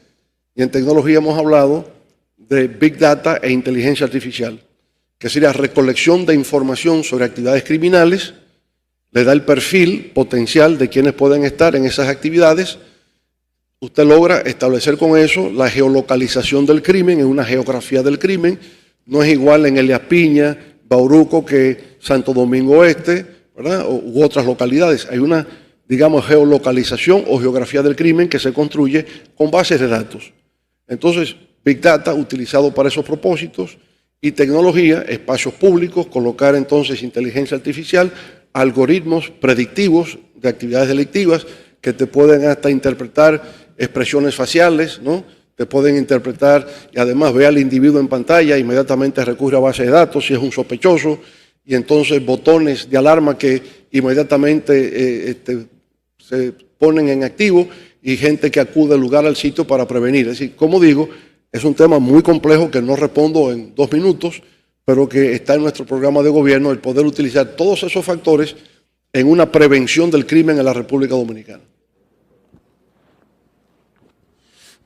[SPEAKER 1] Y en tecnología hemos hablado de Big Data e inteligencia artificial, que sería recolección de información sobre actividades criminales, le da el perfil potencial de quienes pueden estar en esas actividades. Usted logra establecer con eso la geolocalización del crimen, en una geografía del crimen. No es igual en Elías Piña, Bauruco, que Santo Domingo Este, ¿verdad?, u otras localidades. Hay una, digamos, geolocalización o geografía del crimen que se construye con bases de datos. Entonces, Big Data utilizado para esos propósitos y tecnología, espacios públicos, colocar entonces inteligencia artificial, algoritmos predictivos de actividades delictivas que te pueden hasta interpretar expresiones faciales, ¿no? Te pueden interpretar y además ve al individuo en pantalla, inmediatamente recurre a base de datos si es un sospechoso y entonces botones de alarma que inmediatamente se ponen en activo y gente que acude al lugar, al sitio para prevenir. Es decir, como digo, es un tema muy complejo que no respondo en 2 minutos, pero que está en nuestro programa de gobierno el poder utilizar todos esos factores en una prevención del crimen en la República Dominicana.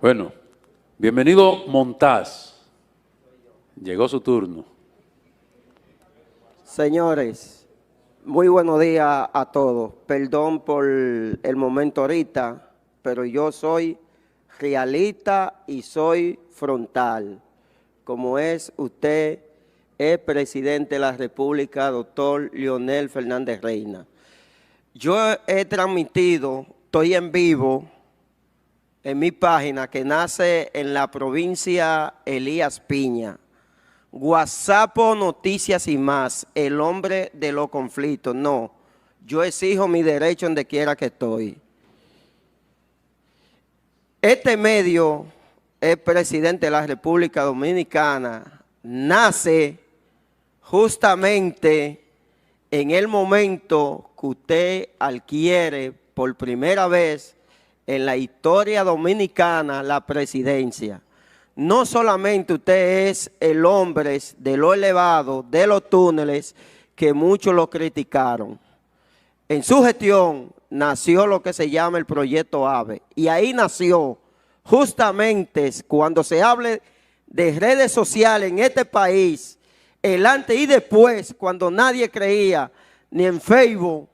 [SPEAKER 2] Bueno, bienvenido Montaz. Llegó su turno.
[SPEAKER 9] Señores, muy buenos días a todos. Perdón por el momento ahorita, pero yo soy realista y soy frontal. Como es usted, es presidente de la República, doctor Leonel Fernández Reina. Yo he transmitido, estoy en vivo en mi página que nace en la provincia Elías Piña. WhatsApp, Noticias y Más, el hombre de los conflictos. No, yo exijo mi derecho donde quiera que estoy. Este medio, el presidente de la República Dominicana, nace justamente en el momento que usted adquiere por primera vez en la historia dominicana la presidencia. No solamente usted es el hombre de lo elevado, de los túneles, que muchos lo criticaron. En su gestión nació lo que se llama el proyecto AVE. Y ahí nació justamente cuando se hable de redes sociales en este país, el antes y después, cuando nadie creía, ni en Facebook,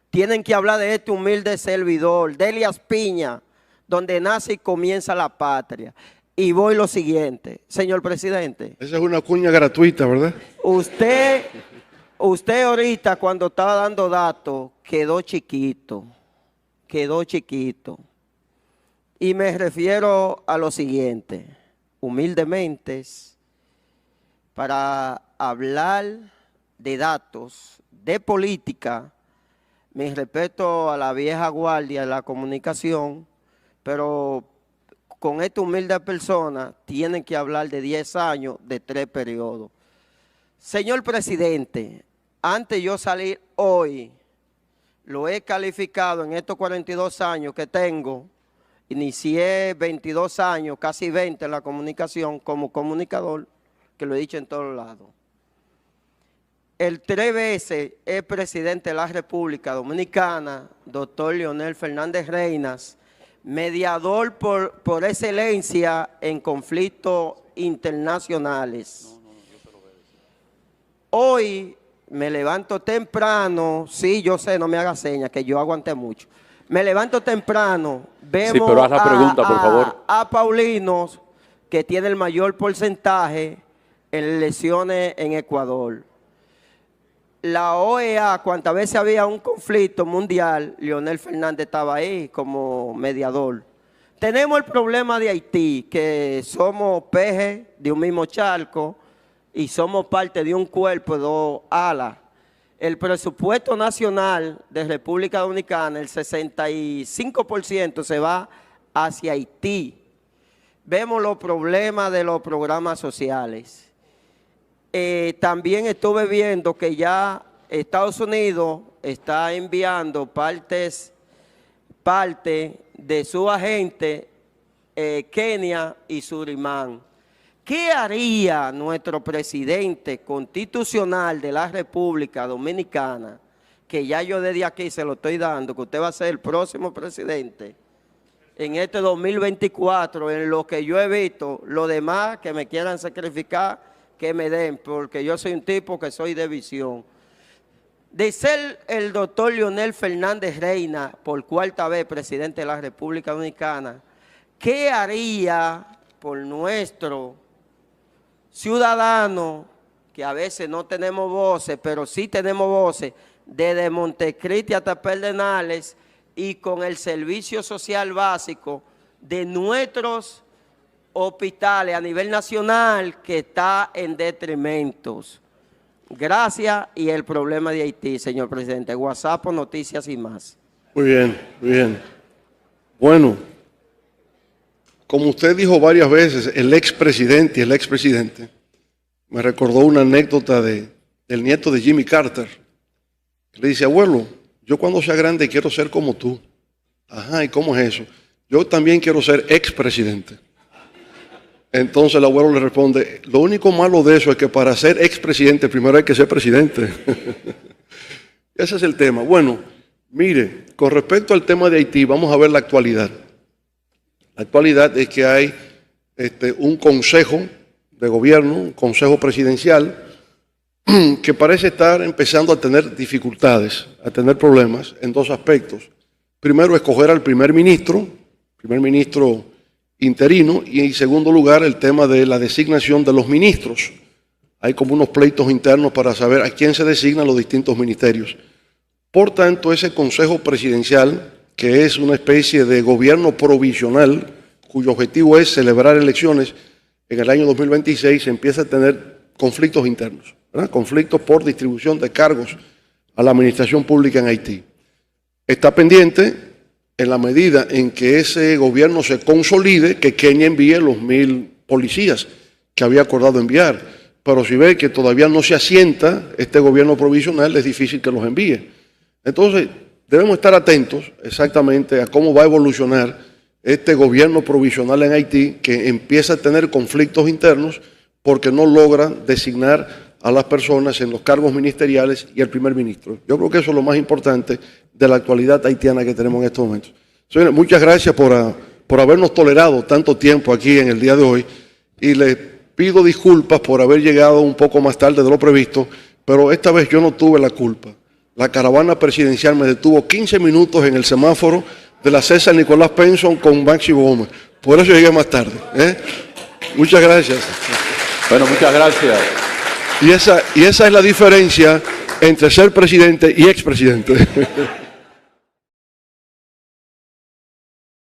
[SPEAKER 9] tienen que hablar de este humilde servidor, de Elías Piña, donde nace y comienza la patria. Y voy lo siguiente, señor presidente.
[SPEAKER 1] Esa es una cuña gratuita, ¿verdad?
[SPEAKER 9] Usted ahorita cuando estaba dando datos quedó chiquito. Y me refiero a lo siguiente, humildemente, para hablar de datos, de política, me respeto a la vieja guardia de la comunicación, pero con esta humilde persona tienen que hablar de 10 años, de 3 periodos. Señor presidente, antes de yo salir hoy, lo he calificado en estos 42 años que tengo, inicié 22 años, casi 20 en la comunicación como comunicador, que lo he dicho en todos lados. El 3 veces es presidente de la República Dominicana, doctor Leonel Fernández Reinas, mediador por excelencia en conflictos internacionales. Hoy me levanto temprano, sí, yo sé, no me haga señas, que yo aguanté mucho. Me levanto temprano, vemos
[SPEAKER 2] sí, pero haz la pregunta, por favor.
[SPEAKER 9] A Paulinos, que tiene el mayor porcentaje en elecciones en Ecuador. La OEA, cuantas veces había un conflicto mundial, Leonel Fernández estaba ahí como mediador. Tenemos el problema de Haití, que somos peces de un mismo charco y somos parte de un cuerpo de 2 alas. el presupuesto nacional de República Dominicana, el 65% se va hacia Haití. Vemos los problemas de los programas sociales. También estuve viendo que ya Estados Unidos está enviando parte de su agente Kenia y Surinam. ¿Qué haría nuestro presidente constitucional de la República Dominicana, que ya yo desde aquí se lo estoy dando, que usted va a ser el próximo presidente, en este 2024, en lo que yo he visto, los demás que me quieran sacrificar, que me den, porque yo soy un tipo que soy de visión? De ser el doctor Leonel Fernández Reina, por cuarta vez presidente de la República Dominicana, ¿qué haría por nuestro ciudadano, que a veces no tenemos voces, pero sí tenemos voces, desde Montecristi hasta Pedernales, y con el servicio social básico de nuestros hospitales a nivel nacional, que está en detrimentos? Gracias. Y el problema de Haití, señor presidente. WhatsApp, noticias y más.
[SPEAKER 1] Muy bien, muy bien. Bueno, como usted dijo varias veces, el expresidente y el expresidente, me recordó una anécdota del nieto de Jimmy Carter. Le dice: abuelo, yo cuando sea grande quiero ser como tú. Ajá, ¿y cómo es eso? Yo también quiero ser expresidente. Entonces el abuelo le responde: lo único malo de eso es que para ser expresidente primero hay que ser presidente. Ese es el tema. Bueno, mire, con respecto al tema de Haití, vamos a ver la actualidad. La actualidad es que hay un consejo de gobierno, un consejo presidencial, que parece estar empezando a tener dificultades, a tener problemas en dos aspectos. Primero, escoger al primer ministro interino, y en segundo lugar, el tema de la designación de los ministros. Hay como unos pleitos internos para saber a quién se designan los distintos ministerios. Por tanto, ese consejo presidencial, que es una especie de gobierno provisional, cuyo objetivo es celebrar elecciones en el año 2026, empieza a tener conflictos internos, ¿verdad? Conflictos por distribución de cargos a la administración pública en Haití. Está pendiente, en la medida en que ese gobierno se consolide, que Kenia envíe los 1,000 policías que había acordado enviar. Pero si ve que todavía no se asienta este gobierno provisional, es difícil que los envíe. Entonces, debemos estar atentos exactamente a cómo va a evolucionar este gobierno provisional en Haití, que empieza a tener conflictos internos porque no logra designar a las personas en los cargos ministeriales y al primer ministro. Yo creo que eso es lo más importante de la actualidad haitiana que tenemos en estos momentos. Señores, muchas gracias por habernos tolerado tanto tiempo aquí en el día de hoy, y les pido disculpas por haber llegado un poco más tarde de lo previsto, pero esta vez yo no tuve la culpa. La caravana presidencial me detuvo 15 minutos en el semáforo de la César Nicolás Penson con Maxi Gómez. Por eso llegué más tarde. Muchas gracias.
[SPEAKER 2] Bueno, muchas gracias.
[SPEAKER 1] Y esa es la diferencia entre ser presidente y expresidente.